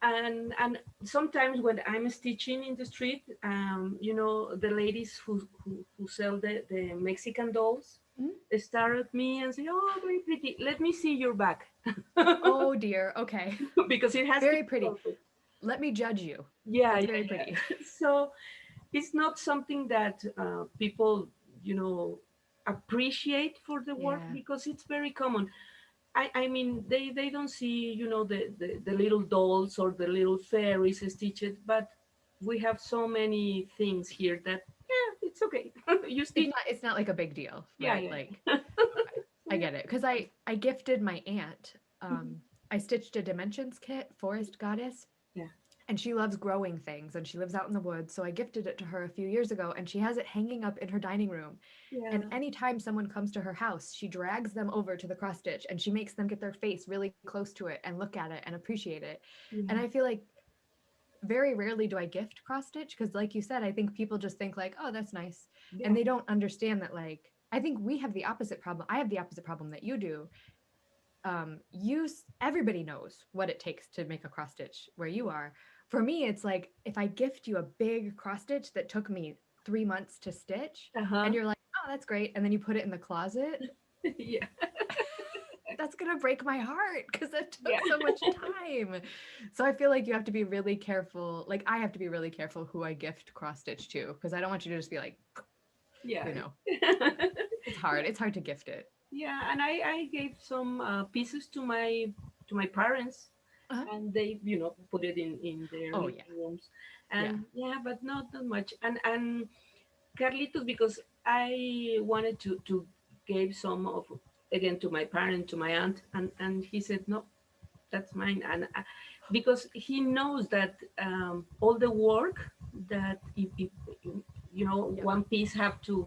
and sometimes when I'm stitching in the street, the ladies who sell the Mexican dolls, Mhm. they stare at me and say, "Oh, very pretty. Let me see your back," Oh dear. Okay. because it has to Very be pretty. perfect. Let me judge you. Yeah, That's yeah, very pretty. yeah. So it's not something that people, appreciate for the work, Yeah. because it's very common. I mean, they don't see, the little dolls or the little fairies stitched, but we have so many things here that, yeah, it's okay. You It's stitch. not it's not like a big deal, Yeah, right? yeah, Like yeah. okay. I get it. Because I gifted my aunt. I stitched a dimensions kit, Forest Goddess, Yeah, and she loves growing things and she lives out in the woods. So I gifted it to her a few years ago and she has it hanging up in her dining room. And yeah, anytime someone comes to her house, she drags them over to the cross stitch and she makes them get their face really close to it and look at it and appreciate it. And I yeah, feel like very rarely do I gift cross stitch because, like you said, I think people just think like, oh, that's nice, and yeah, they don't understand that. Like, I think we have the opposite problem. I have the opposite problem that you do. Everybody knows what it takes to make a cross stitch where you are. For me, it's like if I gift you a big cross stitch that took me 3 months to stitch, uh-huh. and you're like, oh, that's great, and then you put it in the closet, Yeah, that's gonna break my heart because that yeah, took so much time. So I feel like you have to be really careful. Like I have to be really careful who I gift cross stitch to because I don't want you to just be like, yeah. you know, it's hard. It's hard to gift it. Yeah, and I gave some pieces to my parents, Uh-huh. and they put it in their Oh yeah, living rooms, yeah, and yeah, but not much. And Carlitos, because I wanted to give some of, again, to my parent, to my aunt, and he said no, that's mine. And because he knows that all the work that if yep, one piece have to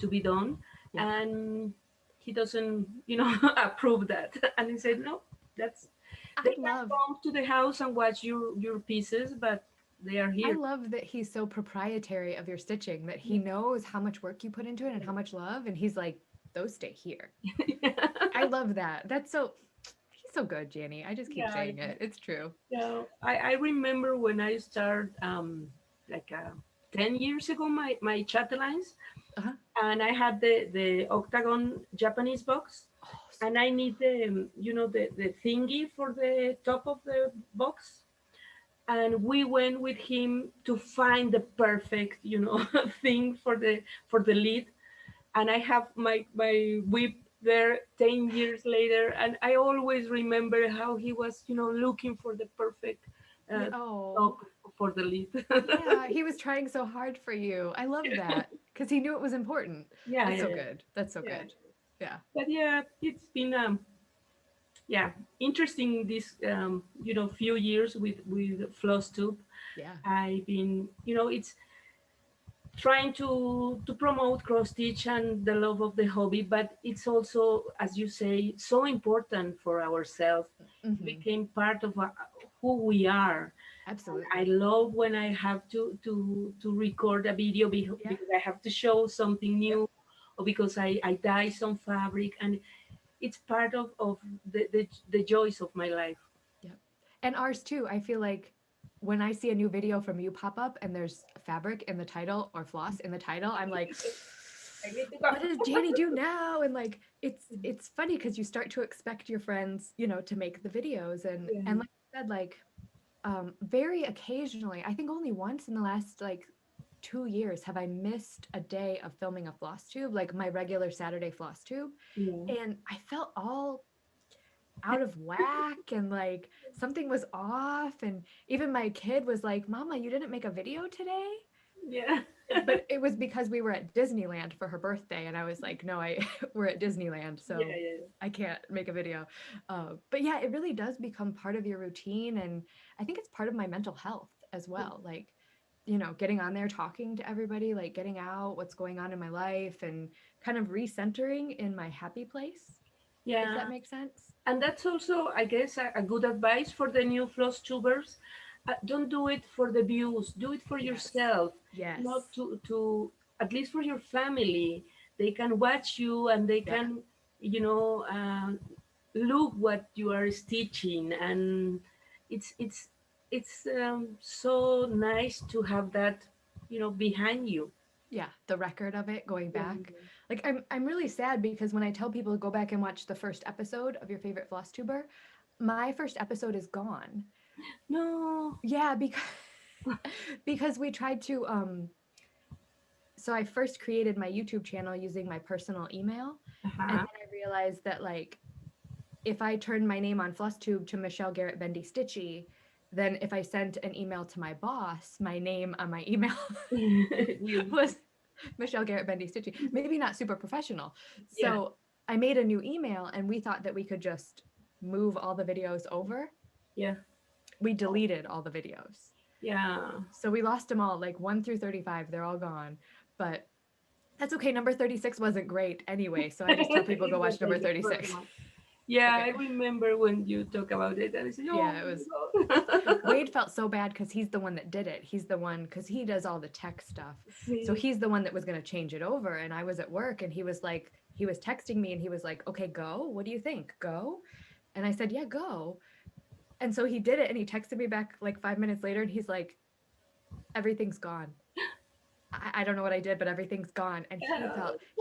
be done, yep. and he doesn't approve that, and he said no, that's, they I can love come to the house and watch your pieces, but they are I here. love that he's so proprietary of your stitching that he Yeah, knows how much work you put into it and how much love and he's like those stay here. I love that. He's so good, Janny. I just keep Yeah, saying it. It's true. yeah. I remember when I started like 10 years ago my chat lines, Uh-huh. and I had the octagon Japanese box, Oh, so and I need the the thingy for the top of the box, and we went with him to find the perfect thing for the lid, and I have my whip there 10 years later, and I always remember how he was looking for the perfect yeah. uh, Oh, top for the lid. yeah. He was trying so hard for you. I love that because he knew it was important. Yeah, That's yeah, so yeah, good. That's so yeah. good. Yeah. But yeah, it's been yeah, interesting this few years with Flosstube. Yeah. I've been it's trying to promote cross stitch and the love of the hobby, but it's also, as you say, so important for ourselves. It Hmm. became part of who we are. I Absolutely. love when I have to record a video Yeah. because I have to show something Yep. new, or because I dye some fabric, and it's part of the joys of my life. Yep. And ours too. I feel like when I see a new video from you pop up and there's fabric in the title or floss in the title, I'm like, I need to what does go. Janie do now? And like it's funny because you start to expect your friends, to make the videos and Yeah. like I said, like very occasionally, I think only once in the last like 2 years have I missed a day of filming a floss tube, like my regular Saturday floss tube. Yeah. And I felt all out of whack and like something was off. And even my kid was like, Mama, you didn't make a video today? Yeah. But it was because we were at Disneyland for her birthday. And I was like, no, we're at Disneyland. Yeah, So yeah, I can't make a video. But yeah, it really does become part of your routine. And I think it's part of my mental health as well. Like, getting on there, talking to everybody, like getting out what's going on in my life and kind of recentering in my happy place, if yeah. that makes sense. And that's also, I guess, a good advice for the new floss tubers. Don't do it for the views. Do it for Yes. yourself. Yes. Not to at least for your family. They can watch you and they Yeah. can, you know, look what you are stitching, and it's it's it's so nice to have that, behind you. Yeah. The record of it going Yeah. back. Like I'm really sad because when I tell people go back and watch the first episode of your favorite floss tuber, my first episode is gone. No. Yeah, because because we tried to so I first created my YouTube channel using my personal email. And Uh-huh. then I realized that like if I turned my name on Flosstube to Michelle Bendy Stitchy, then if I sent an email to my boss, my name on my email You. was Michelle Bendy Stitchy. Maybe not super professional. Yeah. So I made a new email and we thought that we could just move all the videos over. Yeah. We deleted all the videos. Yeah. So we lost them all, like 1 through 35. They're all gone. But that's okay. Number 36 wasn't great anyway. So I just tell people go It was watch number like the first 36. one. It's Yeah, I okay. remember when you talk about it, and I said, Yeah, "Oh it was. my god." Wade felt so bad because he's the one that did it. He's the one because he does all the tech stuff. So See, he's the one that was going to change it over. And I was at work and he was like, he was texting me and he was like, okay, go. What do you think? Go. And I said, yeah, go. And so he did it and he texted me back like 5 minutes later and he's like, everything's gone. I don't know what I did, but everything's gone. And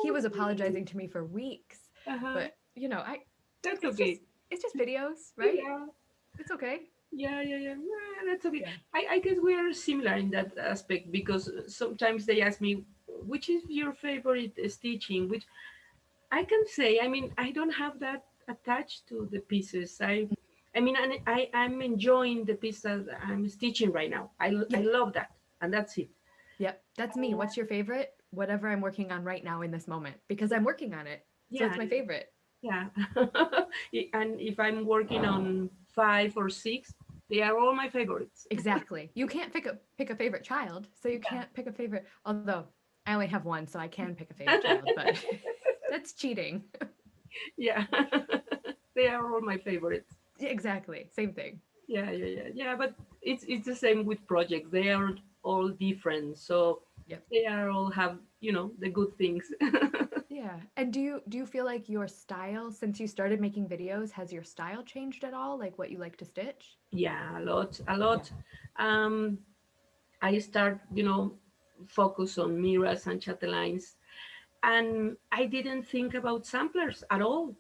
he was apologizing to me for weeks. uh-huh. But That's it's just, okay. it's just videos, right? Yeah, It's okay. yeah. Nah, that's okay. Yeah. I guess we are similar in that aspect, because sometimes they ask me, which is your favorite stitching? Which I can say, I mean, I don't have that attached to the pieces. I mean, and I'm enjoying the piece that I'm stitching right now. I Yeah. love that, and that's it. Yep, that's me. What's your favorite? Whatever I'm working on right now in this moment, because I'm working on it. So Yeah, it's my favorite. yeah. And if I'm working on five or six, they are all my favorites. Exactly. You can't pick a favorite child, so you Yeah. can't pick a favorite. Although I only have one, so I can pick a favorite child, but that's cheating. Yeah. They are all my favorites. Yeah, exactly. Same thing. Yeah. But it's the same with projects. They are all different, so Yep. they are all have the good things. Yeah. And do you feel like your style, since you started making videos, has your style changed at all? Like what you like to stitch? Yeah, a lot, a Yeah. lot. Um, I start, focus on mirrors and chatelaines, and I didn't think about samplers at all.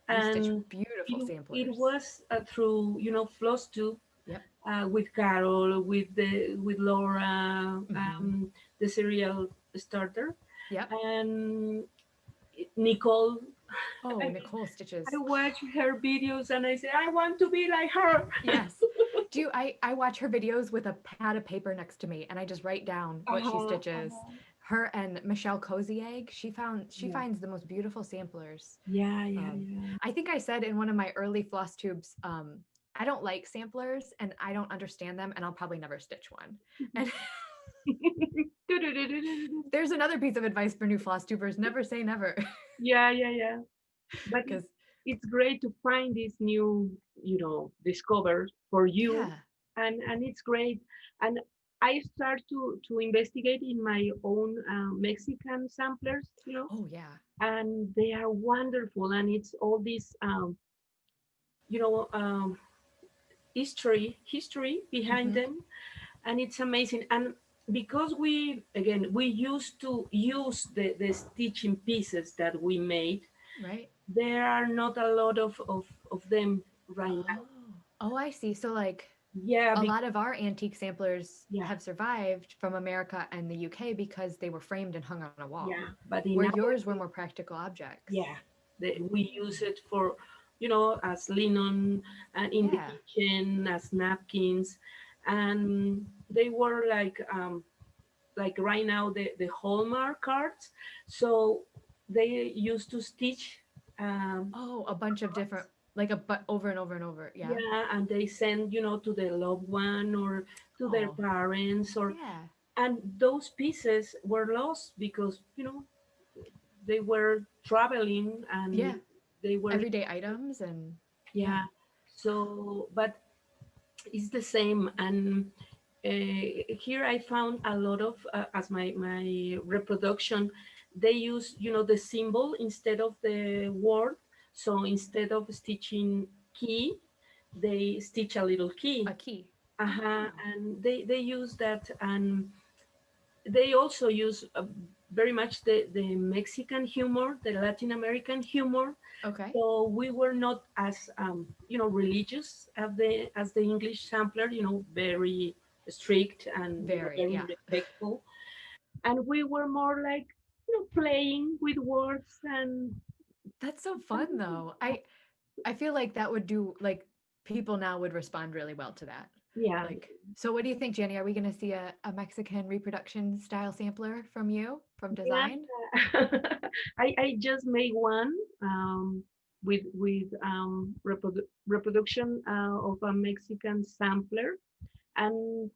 You stitch And beautiful it samplers. was through, Flosstube, Yep. with Carol, with Laura, Hmm. the serial starter, Yep. and Nicole. Oh, I Nicole I stitches. watch her videos and I say I want to be like her. Yes. I watch her videos with a pad of paper next to me and I just write down what she Uh-huh, stitches. uh-huh. Her and Michelle Egg, she Yeah, finds the most beautiful samplers. yeah, yeah, Um, yeah. I think I said in one of my early floss tubes, I don't like samplers and I don't understand them and I'll probably never stitch one. And there's another piece of advice for new floss tubers, never say never. Yeah, yeah, yeah. But Because it's great to find this new, discover for you, yeah. and it's great. And I start to investigate in my own Mexican samplers, Oh yeah. and they are wonderful. And it's all this, you know, um, history behind Hmm. them, and it's amazing. And because we used to use the stitching pieces that we made, Right. there are not a lot of them right now. Oh. Oh, I see. So like Yeah, a lot of our antique samplers yeah, have survived from America and the UK because they were framed and hung on a wall, yeah. But where in our yours were more practical objects. yeah, we Mm. use it for, as linen and in the Yeah. kitchen as napkins, and they were like right now the Hallmark cards. So they used to stitch. Um, Oh, a bunch of different, like a but over and over and over. Yeah. yeah, and they send, to their loved one or to their Oh, parents, or yeah. and those pieces were lost because they were traveling and Yeah. they were Everyday items and yeah. yeah. So but it's the same. And here I found a lot of as my reproduction, they use, the symbol instead of the word. So instead of stitching key, they stitch a little A key. key. Uh-huh. Oh, And they use that. And they also use very much the Mexican humor, the Latin American humor. okay. So we were not as religious as the English sampler, very strict and Very, very yeah. respectful. And we were more like playing with words That's so fun though. I feel like that would do like people now would respond really well to that. yeah. Like, so what do you think, Jenny? Are we going to see a Mexican reproduction style sampler from you from Yeah, design? I just made one with reproduction of a Mexican sampler, and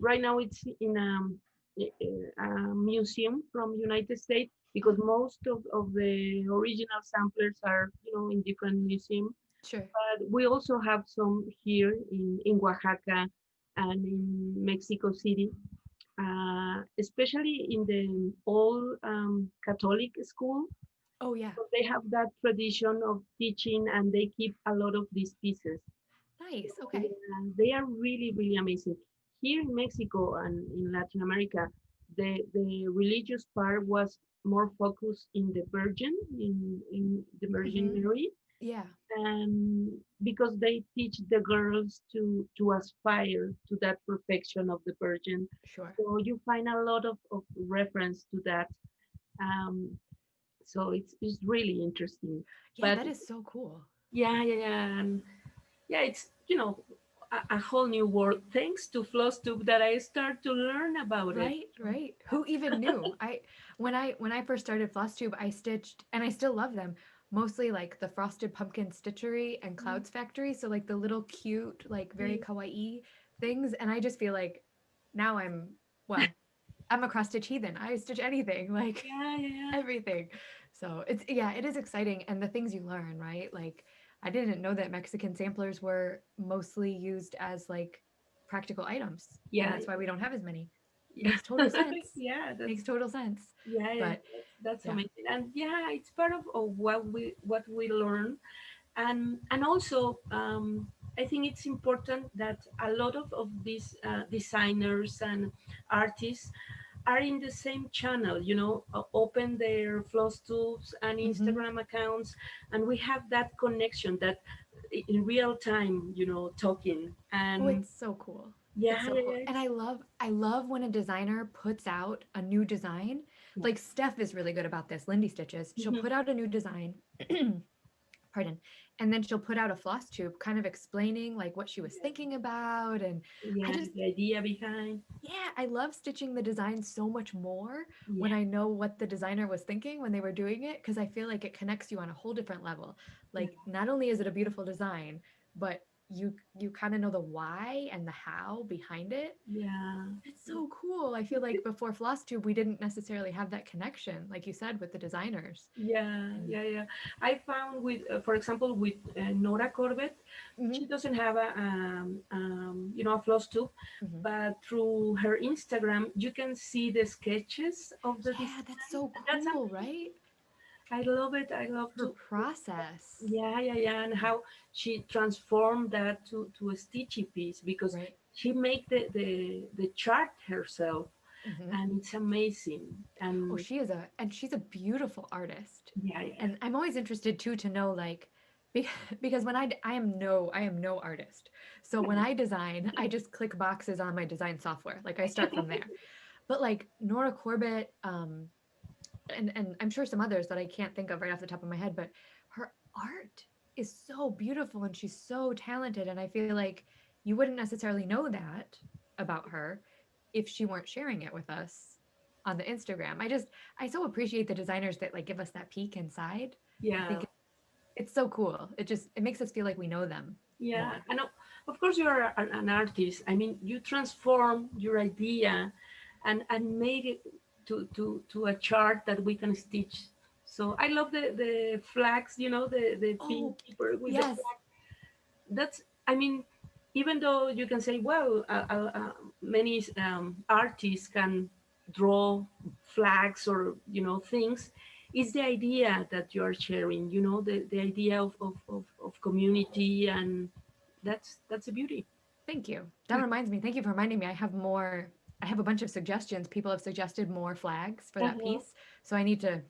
right now it's in a museum from United States, because Oh, most of the original samplers are in different museums. sure. But we also have some here in Oaxaca and in Mexico City, especially in the old Catholic school. Oh, yeah. So they have that tradition of teaching, and they keep a lot of these pieces. Nice. So Okay. yeah, they are really, really amazing. Here in Mexico and in Latin America, the religious part was more focused in the Virgin, in the Virgin Mm-hmm. Mary, Yeah, and because they teach the girls to aspire to that perfection of the Virgin. sure. So you find a lot of reference to that. Um, so it's really interesting. Yeah, But that is so cool. yeah, yeah, yeah, and yeah, it's a whole new world thanks to Flosstube that I start to learn about it. Right, right. Who even knew? When I first started Flosstube, I stitched and I still love them. Mostly like the Frosted Pumpkin Stitchery and Clouds Factory, so like the little cute, like very Mm. kawaii things. And I just feel like now well, I'm a cross stitch heathen. I stitch anything, like Yeah, yeah, yeah. everything. So it's yeah, it is exciting and the things you learn, right? Like I didn't know that Mexican samplers were mostly used as like practical items, and Yeah, that's why we don't have as many. Yeah. Makes total sense. Yeah, Makes total sense. yeah, yeah, But that's yeah. amazing. And yeah, it's part of what we learn. And also, I think it's important that a lot of these designers and artists are in the same channel, open their Flosstubes and Hmm. Instagram accounts, and we have that connection, that in real time, talking. Oh, And it's so cool. It's yeah, so yeah, cool. yeah, And I love when a designer puts out a new design. yeah. Like Steph is really good about this, Lindy Stitches. She'll Mhm. put out a new design, pardon, and then she'll put out a floss tube kind of explaining like what she was Yeah, thinking about. And I yeah, just, the idea behind. yeah, I love stitching the design so much more Yeah, when I know what the designer was thinking when they were doing it, because I feel like it connects you on a whole different level. yeah, Like not only is it a beautiful design, but you kind of know the why and the how behind it. yeah. It's so cool. I feel like before Flosstube, we didn't necessarily have that connection, like you said, with the designers. Yeah, And yeah, yeah. I found with, for example, with Nora Corbett, hmm she doesn't have a floss tube, hmm but through her Instagram, you can see the sketches of the yeah, that's design. so And that's cool, right? I love it. I love Her process, yeah, yeah, yeah, and how she transformed that to a stitchy piece, because right? she made the chart herself, hmm and it's amazing. Oh, And she's a beautiful artist. yeah, yeah, And I'm always interested too to know like because when I am no artist. So when I design, I just click boxes on my design software. Like I start from there. But like Nora Corbett, and I'm sure some others that I can't think of right off the top of my head, but her art is so beautiful and she's so talented. And I feel like you wouldn't necessarily know that about her if she weren't sharing it with us on the Instagram. I so appreciate the designers that like give us that peek inside. I yeah. think it's so cool. It makes us feel like we know them Yeah, more. and of course you are an artist. I mean, you transform your idea and made it to a chart that we can stitch. So I love the flags, the pin Oh, keeper with the yes. flag. That's, I mean, even though you can say, well, many artists can draw flags or things, it's the idea that you are sharing, the idea of community, and that's a beauty. Thank you. That reminds me. Thank you for reminding me. I have a bunch of suggestions. People have suggested more flags for that Uh-huh. piece. So I need to,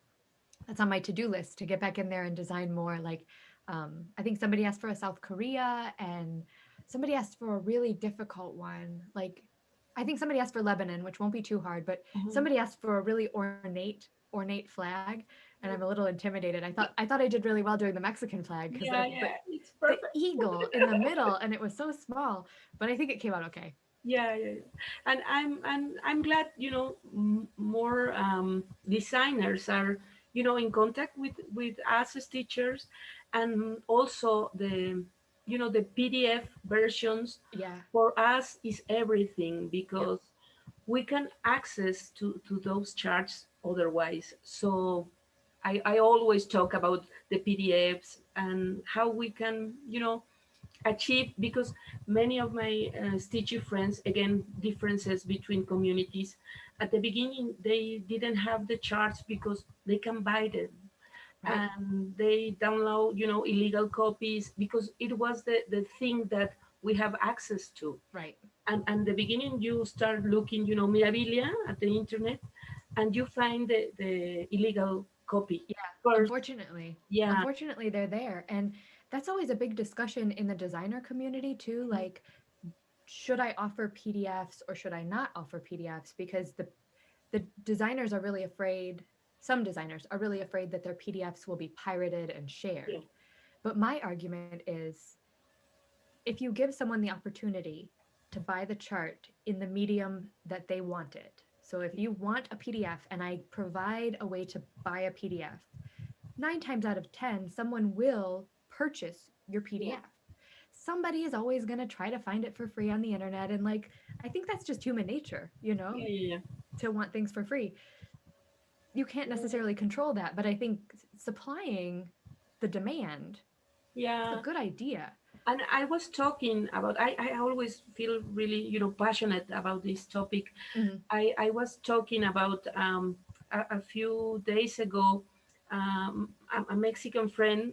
that's on my to-do list to get back in there and design more. Like, I think somebody asked for a South Korea and somebody asked for a really difficult one. Like, I think somebody asked for Lebanon, which won't be too hard, but Uh-huh. somebody asked for a really ornate flag. And I'm a little intimidated. I thought I did really well doing the Mexican flag because Yeah, yeah, it's the perfect. eagle in the middle and it was so small, but I think it came out okay. Yeah, yeah, yeah. And I'm glad, more designers are, in contact with us as teachers, and also the PDF versions Yeah, for us is everything, yep, because we can access to those charts otherwise. So I always talk about the PDFs and how we can, achieve, because many of my stitchy friends, again, differences between communities, at the beginning they didn't have the charts because they can buy them, right, and they download illegal copies, because it was the thing that we have access to. right. And the beginning, you start looking, mirabilia at the internet, and you find the illegal copy Yeah, first. unfortunately. Yeah, Unfortunately, they're there. And that's always a big discussion in the designer community too. Like, should I offer PDFs or should I not offer PDFs? Because the designers are really afraid, some designers are really afraid that their PDFs will be pirated and yeah, shared. But my argument is if you give someone the opportunity to buy the chart in the medium that they want it. So if you want a PDF and I provide a way to buy a PDF, 9 times out of 10, someone will purchase your yeah, PDF. Somebody is always going to try to find it for free on the internet. And like, I think that's just human nature, yeah, yeah, to want things for free. You can't yeah. necessarily control that, but I think supplying the demand, it's a Yeah, good idea. And I was talking about, I always feel really, passionate about this topic. Mhm. I was talking about a few days ago, a Mexican friend,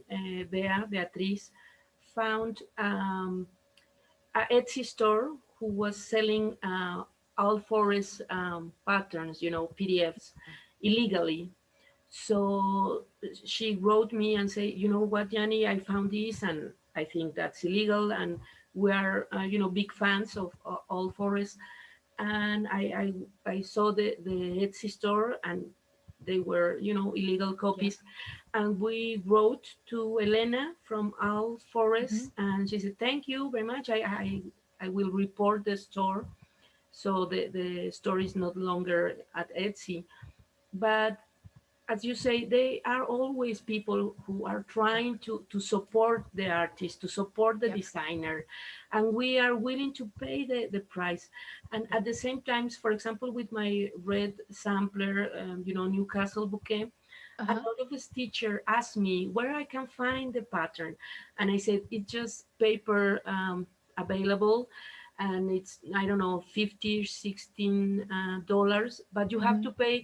Beatriz, found a Etsy store who was selling all forest patterns, PDFs illegally. So she wrote me and say, you know what, Yanni, I found this and I think that's illegal. And we are, big fans of all forests. And I saw the Etsy store and they were, illegal Yeah. copies. And we wrote to Elena from All Mhm. Forests and she said, thank you very much. I will report the store. So the store is not longer at Etsy. But as you say, they are always people who are Yeah. trying to support the artist, to support the Yep. designer, and we are willing to pay the price. And Yep. at the same times, for example, with my red sampler, Newcastle bouquet, a Uh-huh. lot of the teacher asked me where I can find the pattern, and I said it's just paper available, and it's I don't know 50 16 dollars, but you have Mhm. to pay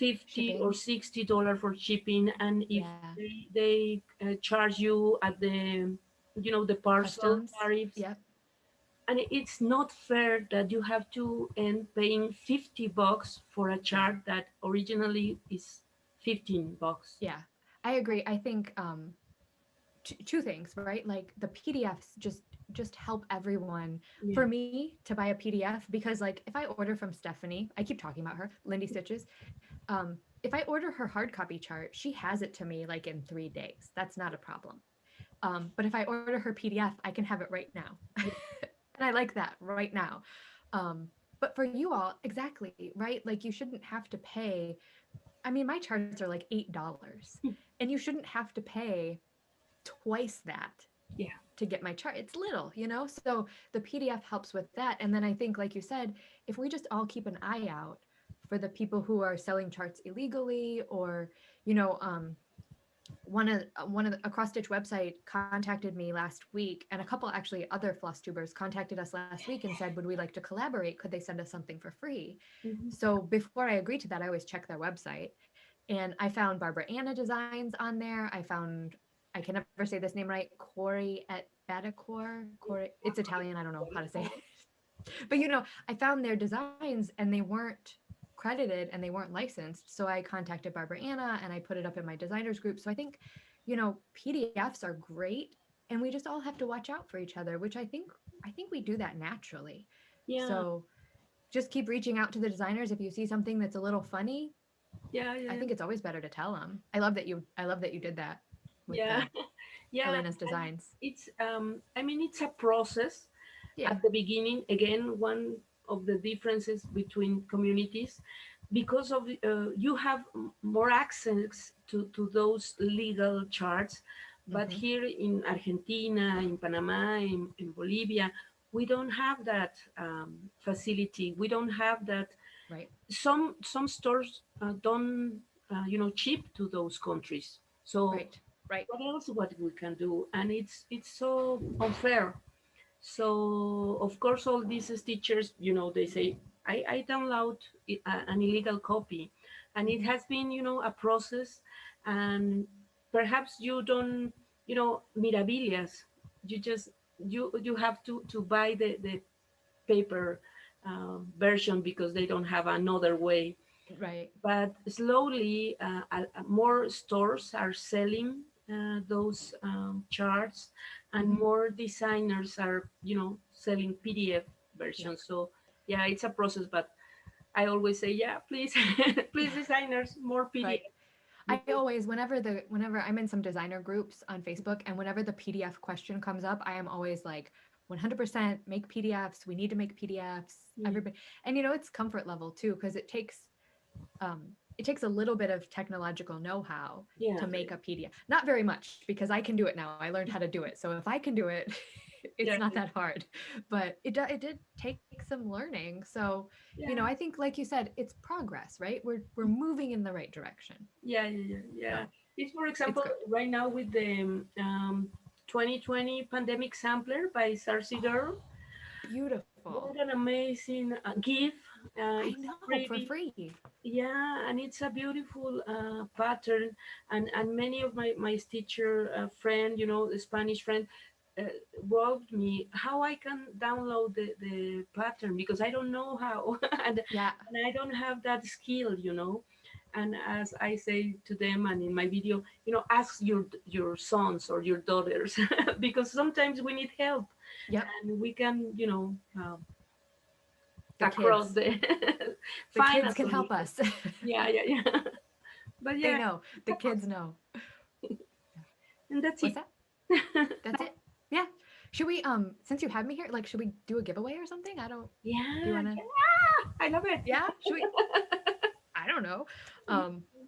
50 or Shipping. $60 for shipping, and if Yeah. they charge you at the the parcel Customs. tariffs, Yep. and it's not fair that you have to end paying $50 for a Yeah. chart that originally is $15. Yeah. I agree. I think two things, right? Like the PDFs just help everyone. Yeah. For me to buy a PDF, because like if I order from Stephanie, I keep talking about her, Lindy Stitches. If I order her hard copy chart, she has it to me like in 3 days. That's not a problem. But if I order her PDF, I can have it right now. Yeah. And I like that right now. Um, but for you all, exactly, right? Like you shouldn't have to pay. I mean, my charts are like $8, and you shouldn't have to pay twice that Yeah. to get my chart. It's little, you know? So the PDF helps with that. And then I think, like you said, if we just all keep an eye out for the people who are selling charts illegally or, you know, one of a cross stitch website contacted me last week, and a couple actually other floss tubers contacted us last week and said, would we like to collaborate? Could they send us something for free? Mhm. So before I agreed to that, I always check their website, and I found Barbara Anna designs on there. I found, I can never say this name right, Corey at Badacor. Corey, it's Italian. I don't know how to say it. But you know, I found their designs and they weren't credited and they weren't licensed. So I contacted Barbara Anna and I put it up in my designers group. So I think, you know, PDFs are great, and we just all have to watch out for each other, which I think we do that naturally. Yeah. So just keep reaching out to the designers. If you see something that's a little funny, Yeah. I Yeah. think it's always better to tell them. I love that you did that with Yeah. the Yeah. Elena's And designs. it's I mean it's a process. Yeah. At the beginning, again, one of the differences between communities, because of you have more access to those legal charts, but Hmm. here in Argentina, in Panama, in Bolivia, we don't have that facility. We don't have that. Right. Some stores don't ship to those countries. So Right. Right. what else what we can do? And it's so unfair. So of course, all these teachers, they say, I download an illegal copy, and it Hmm. has been, a process, and perhaps you don't, mirabilias. You just you have to buy the paper version because they don't have another way. Right. But slowly, more stores are selling those charts, and Hmm. more designers are, selling PDF Yeah. versions. So yeah, it's a process, but I always say, yeah, please, please, designers, more Right. PDF I because always, whenever I'm in some designer groups on Facebook, and whenever the PDF question comes up, I am always like, 100% make PDFs. We need to make PDFs. yeah, Everybody, and you know, it's comfort level too, because it takes a little bit of technological know-how yeah, to make a PDF. Not very much, because I can do it now. I learned how to do it. So if I can do it, it's yeah, not that hard. But it did take some learning. So, you know, I yeah, think like you said, it's progress, right? We're moving in the right direction. yeah, yeah, yeah, yeah. So It's, for it's example, good. right now with the 2020 pandemic sampler by Sarcy Girl. Beautiful. What an amazing gift. I It's a know, for freebie. free. Yeah, and it's a beautiful pattern. And many of my stitcher friend, the Spanish friend, uh, wrote me how I can download the pattern because I don't know how, Yeah. and I don't have that skill. And as I say to them and in my video, ask your sons or your daughters because sometimes we need help Yep. and we can, The across kids. the The find kids a can help solution. us. Yeah, yeah, yeah. But They yeah, know. The kids know. and that's What's it. that? That's it? Yeah. Should we since you have me here, like should we do a giveaway or something? I don't do you Yeah, wanna yeah, I love it. Yeah? Should we I don't know.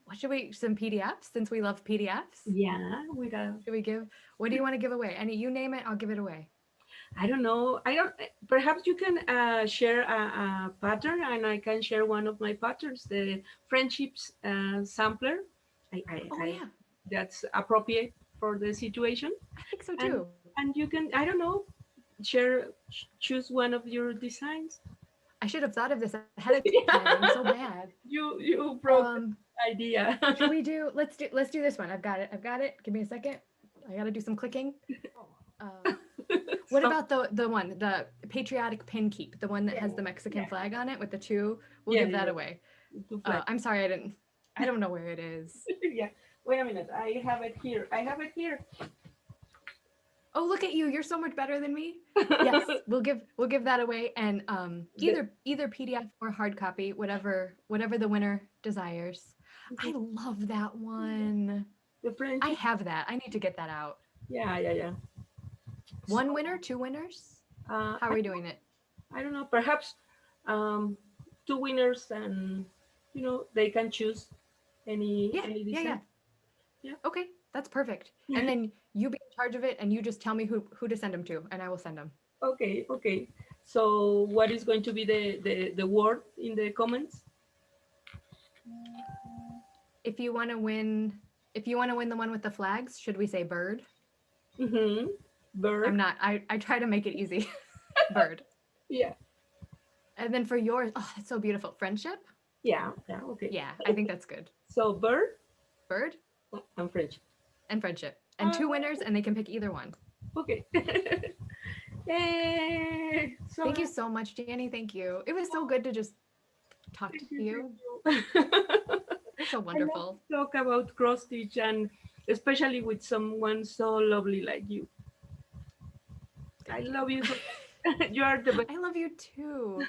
What should we some PDFs since we love PDFs? Yeah, with a, Should we give what do you want to give away? Any you name it, I'll give it away. I don't know. I don't. Perhaps you can share a pattern, and I can share one of my patterns, the friendships sampler. Oh yeah. That's appropriate for the situation, I think so and too. and you can, I don't know, choose one of your designs. I should have thought of this ahead of time. I'm so Yeah, bad. you broke Um, the idea. should we do let's do this one. I've got it. I've got it. Give me a second. I gotta do some clicking. Um, what So about the patriotic pin keep, the one that yeah, has the Mexican yeah, flag on it with the two? We'll yeah, give that yeah. away. To fly. I'm sorry, I don't know where it is. Yeah. Wait a minute. I have it here. I have it here. Oh, look at you. You're so much better than me. Yes, we'll give that away. And the, either PDF or hard copy, whatever the winner desires. I love that one. the I friendship. have that. I need to get that out. Yeah, yeah, yeah. So, One winner, two winners? How are I, we doing it? I don't know. Perhaps um, two winners, and they can choose Yeah, any yeah, yeah. design. Yeah. Okay, that's perfect. And then you be in charge of it and you just tell me who to send them to and I will send them. Okay. Okay. So, what is going to be the word in the comments? If you want to win the one with the flags, should we say bird? Mm-hmm. I'm Bird. not. I try to make it easy. Bird. Yeah. And then for yours, oh, that's so beautiful. Friendship? Yeah. Yeah. Okay. Yeah, I think that's good. So, bird Bird and French. and friendship. And Uh, two winners and they can pick either one. okay. Yay! So Thank you so much, Jenny. Thank you. It was so good to just talk thank to you, you. thank you. You're so I love wonderful. to talk about cross stitch and especially with someone so lovely like you. I Thank you. love you so much. You are the best. I love you too.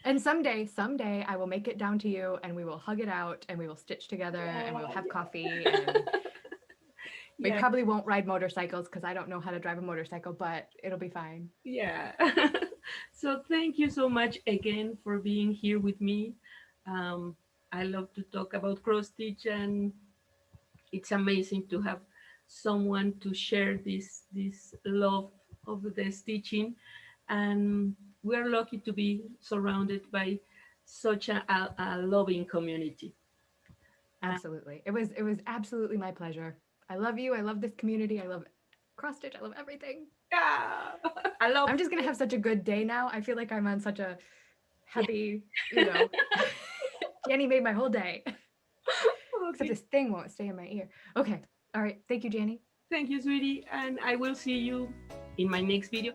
And someday I will make it down to you and we will hug it out and we will stitch together and we'll have coffee and we Yeah, probably won't ride motorcycles because I don't know how to drive a motorcycle, but it'll be fine. yeah. So thank you so much again for being here with me. Um, I love to talk about cross stitch, and it's amazing to have someone to share this love of the stitching, and we're lucky to be surrounded by such a loving community. And Absolutely. It was absolutely my pleasure. I love you. I love this community. I love cross stitch. I love everything. yeah, I love. I'm just gonna have such a good day now. I feel like I'm on such a Yeah. happy, Janny made my whole day. Except Okay. this thing won't stay in my ear. Okay. All right. Thank you, Janny. Thank you, sweetie, and I will see you in my next video.